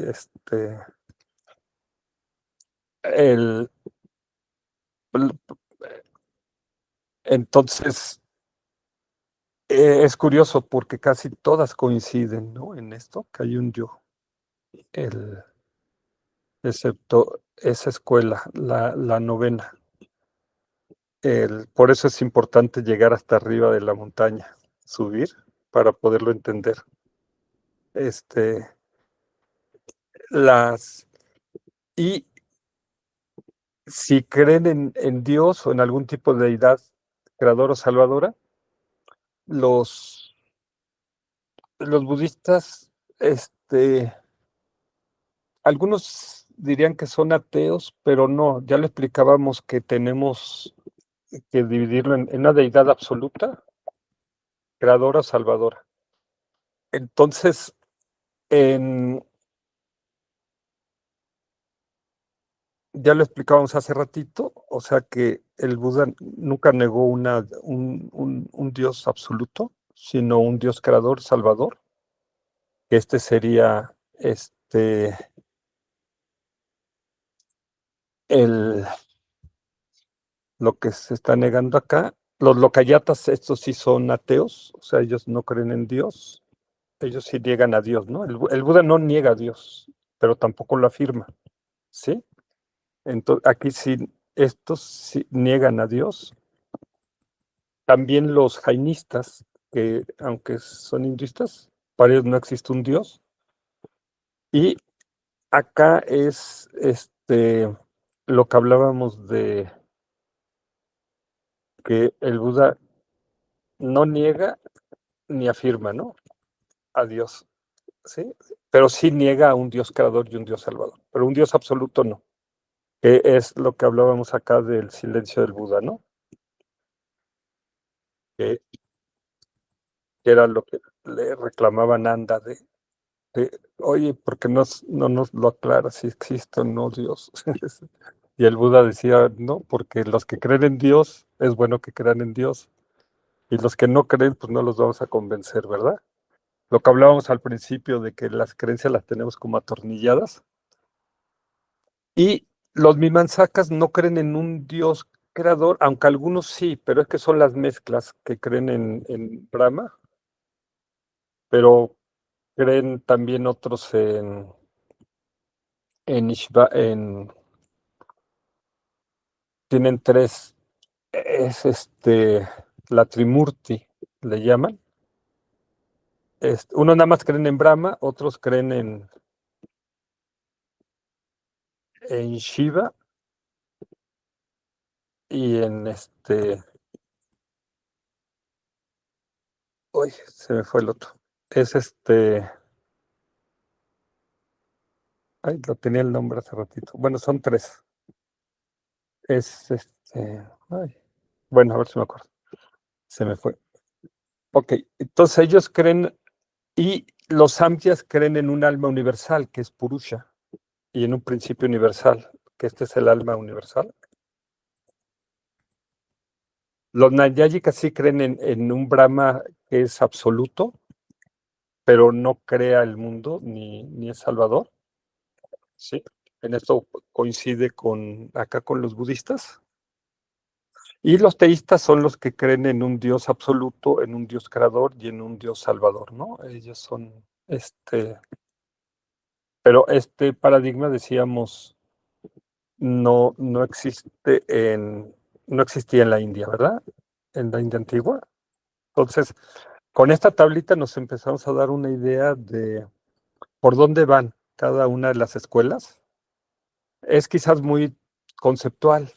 entonces, es curioso porque casi todas coinciden, ¿no? En esto, que hay un yo, excepto esa escuela, la novena. Por eso es importante llegar hasta arriba de la montaña, subir, para poderlo entender. Y si creen en Dios o en algún tipo de deidad creadora o salvadora, los budistas, algunos dirían que son ateos, pero no, ya le explicábamos que tenemos que dividirlo en una deidad absoluta, creadora o salvadora. Entonces, ya lo explicábamos hace ratito, o sea que el Buda nunca negó un Dios absoluto, sino un Dios creador, salvador, que sería lo que se está negando acá. Los lokayatas, estos sí son ateos, o sea, ellos no creen en Dios, ellos sí niegan a Dios, ¿no? El Buda no niega a Dios, pero tampoco lo afirma, ¿sí? Entonces, aquí sí, estos sí niegan a Dios. También los jainistas, que aunque son hinduistas, para ellos no existe un Dios. Y acá es lo que hablábamos de que el Buda no niega ni afirma, ¿no? A Dios, ¿sí? Pero sí niega a un Dios creador y un Dios salvador, pero un Dios absoluto no, que es lo que hablábamos acá del silencio del Buda, ¿no? Que era lo que le reclamaba Nanda oye, ¿por qué no nos lo aclara si existe o no Dios? Y el Buda decía, no, porque los que creen en Dios, es bueno que crean en Dios, y los que no creen, pues no los vamos a convencer, ¿verdad? Lo que hablábamos al principio de que las creencias las tenemos como atornilladas. Y los Mimamsakas no creen en un Dios creador, aunque algunos sí, pero es que son las mezclas que creen en Brahma, pero creen también otros en Ishva, tienen tres, es la Trimurti, le llaman. Unos nada más creen en Brahma, otros creen en Shiva y en uy, se me fue el otro. Es ay, lo tenía el nombre hace ratito. Bueno, son tres. Es ay, bueno, a ver si me acuerdo. Se me fue. Ok, entonces ellos creen, y los Samkhya's creen en un alma universal, que es Purusha, y en un principio universal, que es el alma universal. Los Nayáyicas sí creen en un Brahma que es absoluto, pero no crea el mundo ni es salvador. Sí, en esto coincide acá con los budistas. Y los teístas son los que creen en un Dios absoluto, en un Dios creador y en un Dios salvador, ¿no? Ellos son pero este paradigma, decíamos, no existe no existía en la India, ¿verdad? En la India antigua. Entonces, con esta tablita nos empezamos a dar una idea de por dónde van cada una de las escuelas. Es quizás muy conceptual,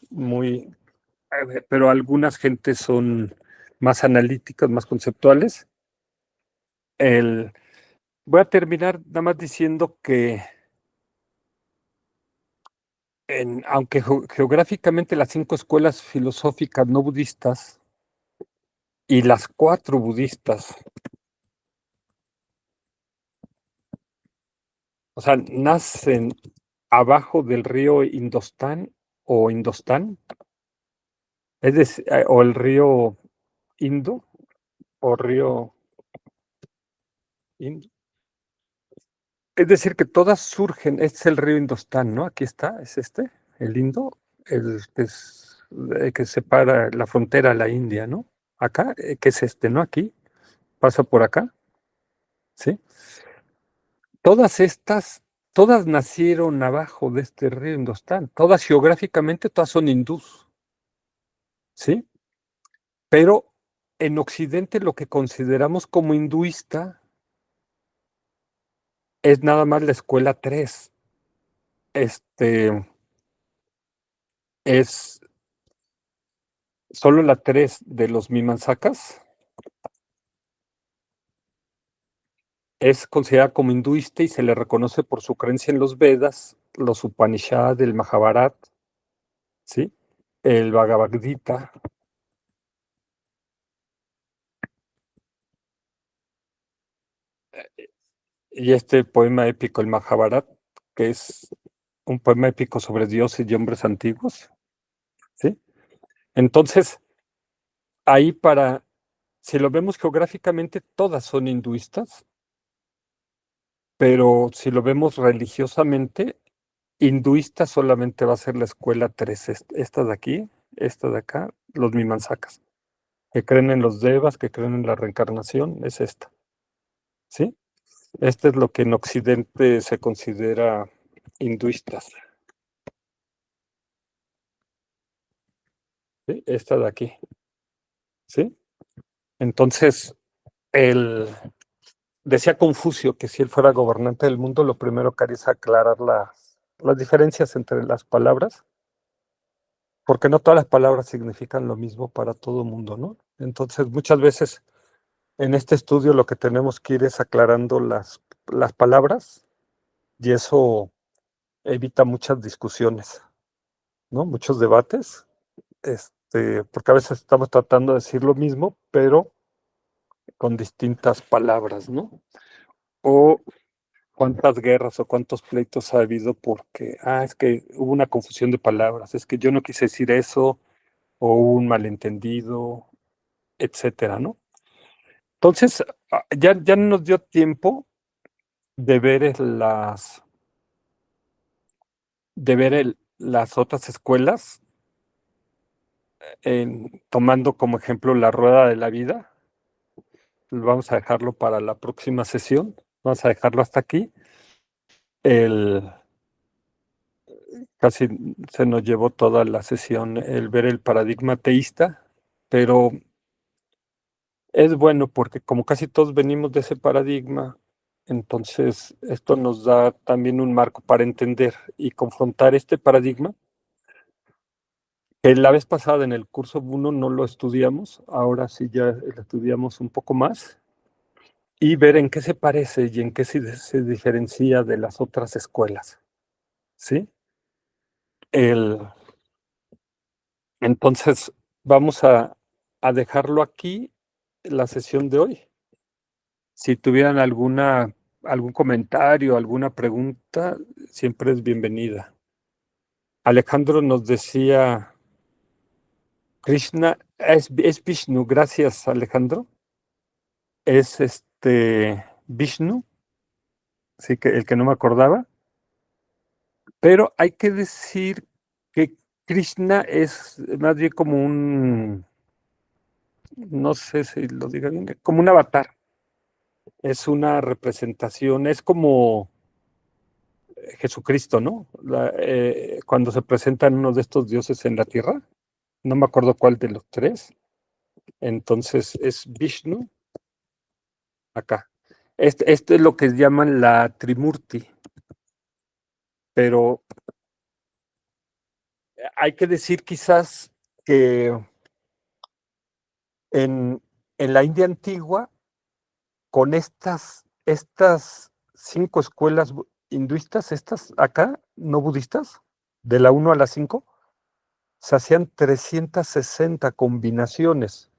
pero algunas gentes son más analíticas, más conceptuales. Voy a terminar nada más diciendo que aunque geográficamente las 5 escuelas filosóficas no budistas y las 4 budistas, o sea, nacen abajo del río Indostán o Indostán, es decir, o el río Indo o río Indo. Es decir, que todas surgen, este es el río Indostán, ¿no? Aquí está, es el Indo, el que separa la frontera a la India, ¿no? Acá, que es ¿no? Aquí, pasa por acá, ¿sí? Todas nacieron abajo de este río Indostán, todas geográficamente, todas son hindús, ¿sí? Pero en Occidente lo que consideramos como hinduista es nada más la escuela 3. Es solo la 3 de los Mimamsakas es considerada como hinduista y se le reconoce por su creencia en los Vedas, los Upanishad, el Mahabharat, ¿sí? El Bhagavad Gita. Y este poema épico, el Mahabharat, que es un poema épico sobre dioses y hombres antiguos, ¿sí? Entonces, ahí si lo vemos geográficamente, todas son hinduistas, pero si lo vemos religiosamente, hinduista solamente va a ser la escuela 3, esta de aquí, esta de acá, los Mimamsakas, que creen en los devas, que creen en la reencarnación, es esta, ¿sí? Este es lo que en Occidente se considera hinduistas, ¿sí? Esta de aquí, ¿sí? Entonces, decía Confucio que si él fuera gobernante del mundo, lo primero que haría es aclarar las diferencias entre las palabras, porque no todas las palabras significan lo mismo para todo el mundo, ¿no? Entonces, muchas veces en este estudio lo que tenemos que ir es aclarando las palabras y eso evita muchas discusiones, ¿no? Muchos debates, porque a veces estamos tratando de decir lo mismo, pero con distintas palabras, ¿no? O cuántas guerras o cuántos pleitos ha habido porque, es que hubo una confusión de palabras, es que yo no quise decir eso, o hubo un malentendido, etcétera, ¿no? Entonces, ya no nos dio tiempo de ver las otras escuelas, tomando como ejemplo la rueda de la vida. Vamos a dejarlo para la próxima sesión. Vamos a dejarlo hasta aquí. Casi se nos llevó toda la sesión el ver el paradigma teísta, pero es bueno porque como casi todos venimos de ese paradigma, entonces esto nos da también un marco para entender y confrontar este paradigma, que la vez pasada en el curso 1 no lo estudiamos, ahora sí ya lo estudiamos un poco más, y ver en qué se parece y en qué se diferencia de las otras escuelas, ¿sí? Entonces, vamos a dejarlo aquí, la sesión de hoy. Si tuvieran algún comentario, alguna pregunta, siempre es bienvenida. Alejandro nos decía, Krishna es Vishnu, gracias Alejandro. Es Vishnu, sí, que el que no me acordaba. Pero hay que decir que Krishna es más bien como no sé si lo diga bien, como un avatar. Es una representación, es como Jesucristo, ¿no? Cuando se presentan uno de estos dioses en la tierra, no me acuerdo cuál de los tres. Entonces es Vishnu, acá. Este es lo que llaman la Trimurti. Pero hay que decir quizás que en la India antigua, con estas 5 escuelas hinduistas, estas acá, no budistas, de la 1 a la 5, se hacían 360 combinaciones.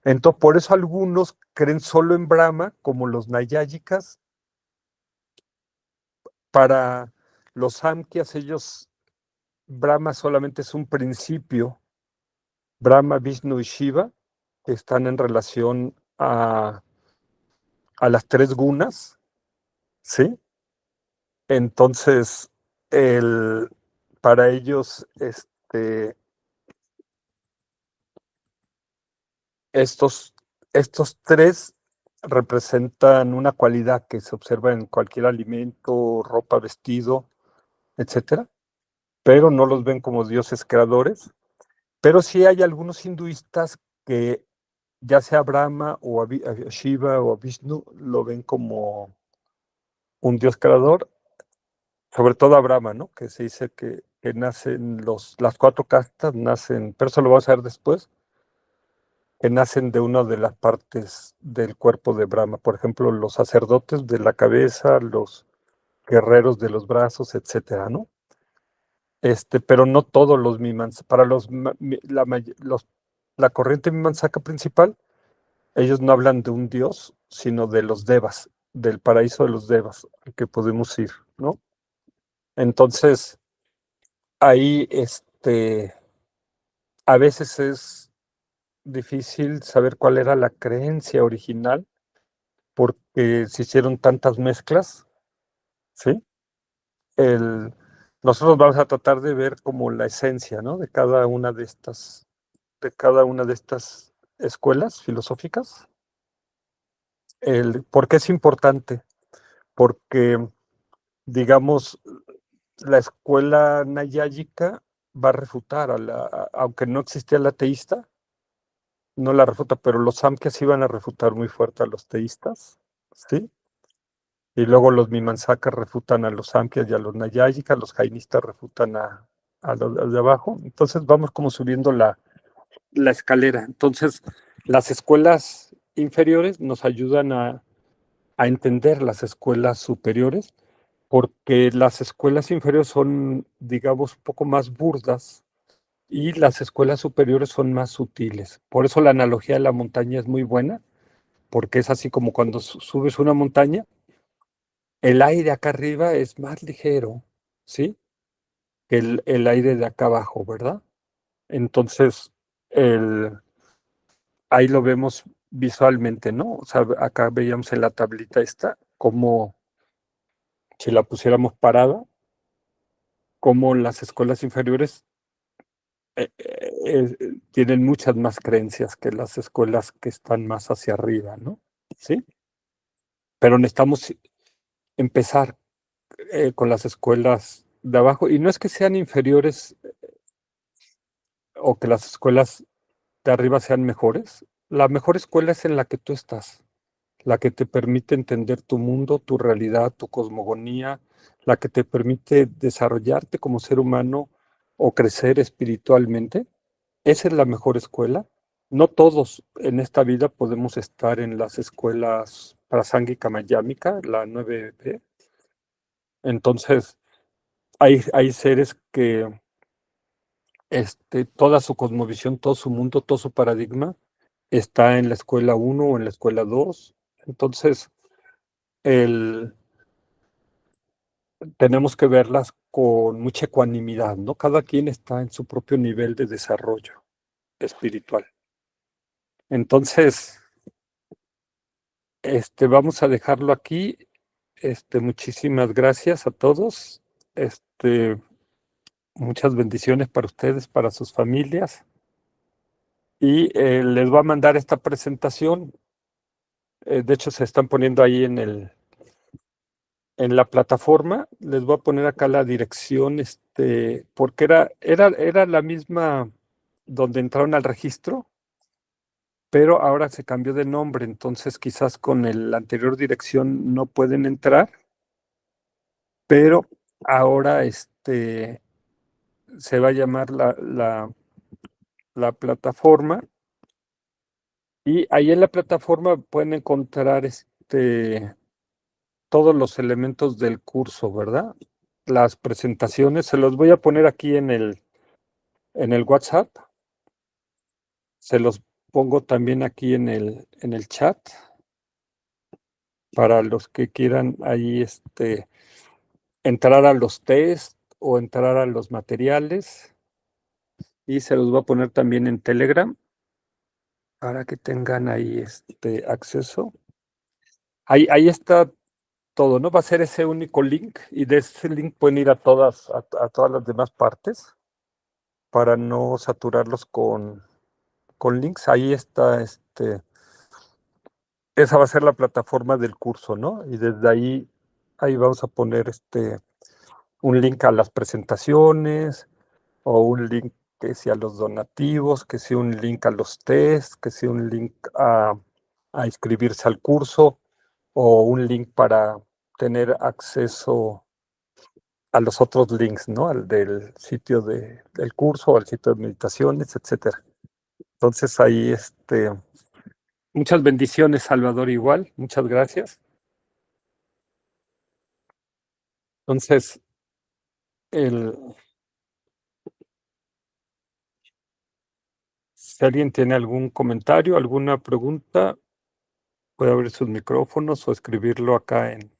Entonces, por eso algunos creen solo en Brahma, como los nayáyicas. Para los samkhyas, ellos, Brahma solamente es un principio. Brahma, Vishnu y Shiva, que están en relación a las 3 gunas, ¿sí? Entonces, para ellos, estos 3 representan una cualidad que se observa en cualquier alimento, ropa, vestido, etcétera, pero no los ven como dioses creadores. Pero sí hay algunos hinduistas que, ya sea Brahma o a Shiva o a Vishnu, lo ven como un dios creador, sobre todo a Brahma, ¿no? Que se dice que nacen las 4 castas, nacen, pero eso lo vamos a ver después, que nacen de una de las partes del cuerpo de Brahma. Por ejemplo, los sacerdotes de la cabeza, los guerreros de los brazos, etcétera, ¿no? Pero no todos los Mimans. Para la corriente Mimansaka principal, ellos no hablan de un dios, sino de los devas, del paraíso de los devas, al que podemos ir, ¿no? Entonces, ahí, a veces es difícil saber cuál era la creencia original, porque se hicieron tantas mezclas, ¿sí? Nosotros vamos a tratar de ver como la esencia, ¿no? De cada una de estas escuelas filosóficas. ¿Por qué es importante? Porque, digamos, la escuela nayáyica va a refutar, aunque no existía el ateísta, no la refuta, pero los samkhyas iban a refutar muy fuerte a los teístas, ¿sí? Y luego los Mimamsakas refutan a los samkhyas y a los nayáyicas, los jainistas refutan a los de abajo. Entonces vamos como subiendo la escalera. Entonces, las escuelas inferiores nos ayudan a entender las escuelas superiores, porque las escuelas inferiores son, digamos, un poco más burdas y las escuelas superiores son más sutiles. Por eso la analogía de la montaña es muy buena, porque es así como cuando subes una montaña, el aire acá arriba es más ligero, ¿sí? Que el aire de acá abajo, ¿verdad? Entonces, ahí lo vemos visualmente, ¿no? O sea, acá veíamos en la tablita esta, como si la pusiéramos parada, como las escuelas inferiores tienen muchas más creencias que las escuelas que están más hacia arriba, ¿no? ¿Sí? Pero necesitamos empezar con las escuelas de abajo, y no es que sean inferiores o que las escuelas de arriba sean mejores. La mejor escuela es en la que tú estás, la que te permite entender tu mundo, tu realidad, tu cosmogonía, la que te permite desarrollarte como ser humano o crecer espiritualmente. Esa es la mejor escuela. No todos en esta vida podemos estar en las escuelas prasángika mayámica, la 9B. Entonces, hay seres que toda su cosmovisión, todo su mundo, todo su paradigma está en la escuela 1 o en la escuela 2. Entonces, tenemos que verlas con mucha ecuanimidad, ¿no? Cada quien está en su propio nivel de desarrollo espiritual. Entonces, vamos a dejarlo aquí. Muchísimas gracias a todos. Muchas bendiciones para ustedes, para sus familias. Y les voy a mandar esta presentación. De hecho, se están poniendo ahí en la plataforma. Les voy a poner acá la dirección, porque era la misma donde entraron al registro, pero ahora se cambió de nombre, entonces quizás con la anterior dirección no pueden entrar, pero ahora se va a llamar la plataforma, y ahí en la plataforma pueden encontrar todos los elementos del curso, ¿verdad? Las presentaciones, se los voy a poner aquí en el WhatsApp, se los pongo también aquí en el chat, para los que quieran ahí entrar a los test o entrar a los materiales, y se los voy a poner también en Telegram para que tengan ahí acceso. Ahí está todo, ¿no? Va a ser ese único link, y de ese link pueden ir a todas las demás partes para no saturarlos con links. Ahí está, esa va a ser la plataforma del curso, ¿no? Y desde ahí vamos a poner un link a las presentaciones, o un link que sea a los donativos, que sea un link a los tests, que sea un link a inscribirse al curso, o un link para tener acceso a los otros links, ¿no? Al del sitio del curso, al sitio de meditaciones, etcétera. Entonces ahí, muchas bendiciones, Salvador, igual, muchas gracias. Entonces, si alguien tiene algún comentario, alguna pregunta, puede abrir sus micrófonos o escribirlo acá en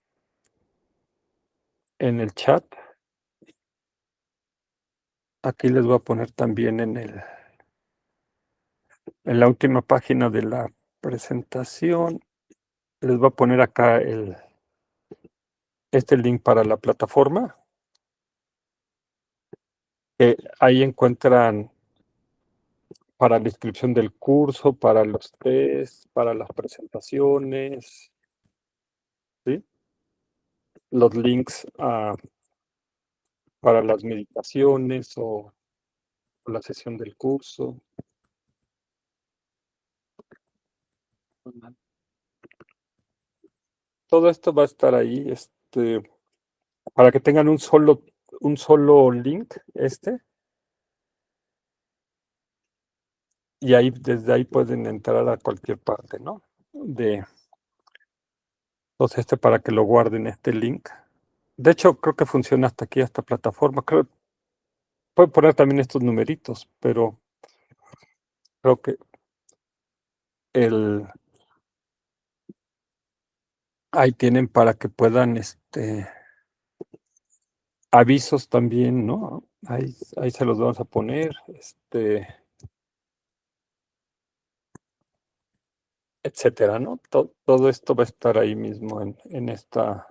el chat. Aquí les voy a poner también en la última página de la presentación, les voy a poner acá este link para la plataforma. Ahí encuentran para la inscripción del curso, para los tests, para las presentaciones, ¿sí? Los links para las meditaciones o la sesión del curso. Todo esto va a estar ahí, para que tengan un solo link, y ahí, desde ahí pueden entrar a cualquier parte, ¿no? Entonces, para que lo guarden, este link. De hecho, creo que funciona hasta aquí, esta plataforma. Pueden poner también estos numeritos, pero creo que ahí tienen para que puedan, avisos también, ¿no? Ahí se los vamos a poner, etcétera, ¿no? Todo esto va a estar ahí mismo en esta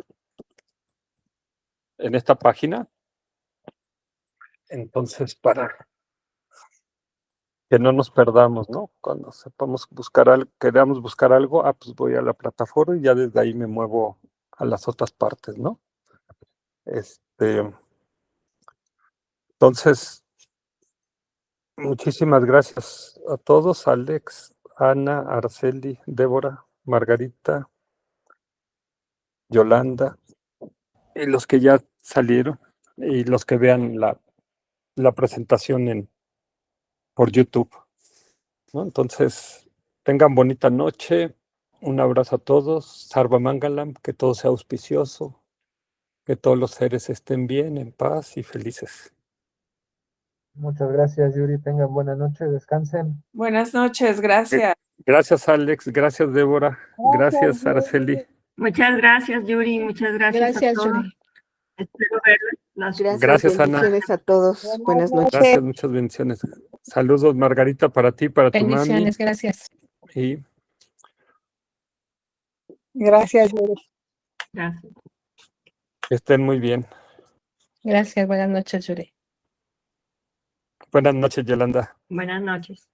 página. Entonces, para que no nos perdamos, ¿no? Cuando sepamos queramos buscar algo, pues voy a la plataforma y ya desde ahí me muevo a las otras partes, ¿no? Entonces, muchísimas gracias a todos, Alex, Ana, Araceli, Débora, Margarita, Yolanda, y los que ya salieron, y los que vean la presentación por YouTube, ¿no? Entonces, tengan bonita noche, un abrazo a todos, Sarva Mangalam, que todo sea auspicioso, que todos los seres estén bien, en paz y felices. Muchas gracias, Yuri. Tengan buena noche, descansen. Buenas noches, gracias. Gracias, Alex, gracias, Débora, gracias, Araceli. Muchas gracias, Yuri. Muchas gracias, Gracias, a todos. Yuri. Espero verlas. Gracias, Ana. Bendiciones a todos. Buenas noches. Gracias, muchas bendiciones. Saludos, Margarita, para ti, para tu mami. Bendiciones, gracias. Y Gracias, Yuri. Gracias. que estén muy bien. Gracias, buenas noches, Yuri. Buenas noches, Yolanda. Buenas noches.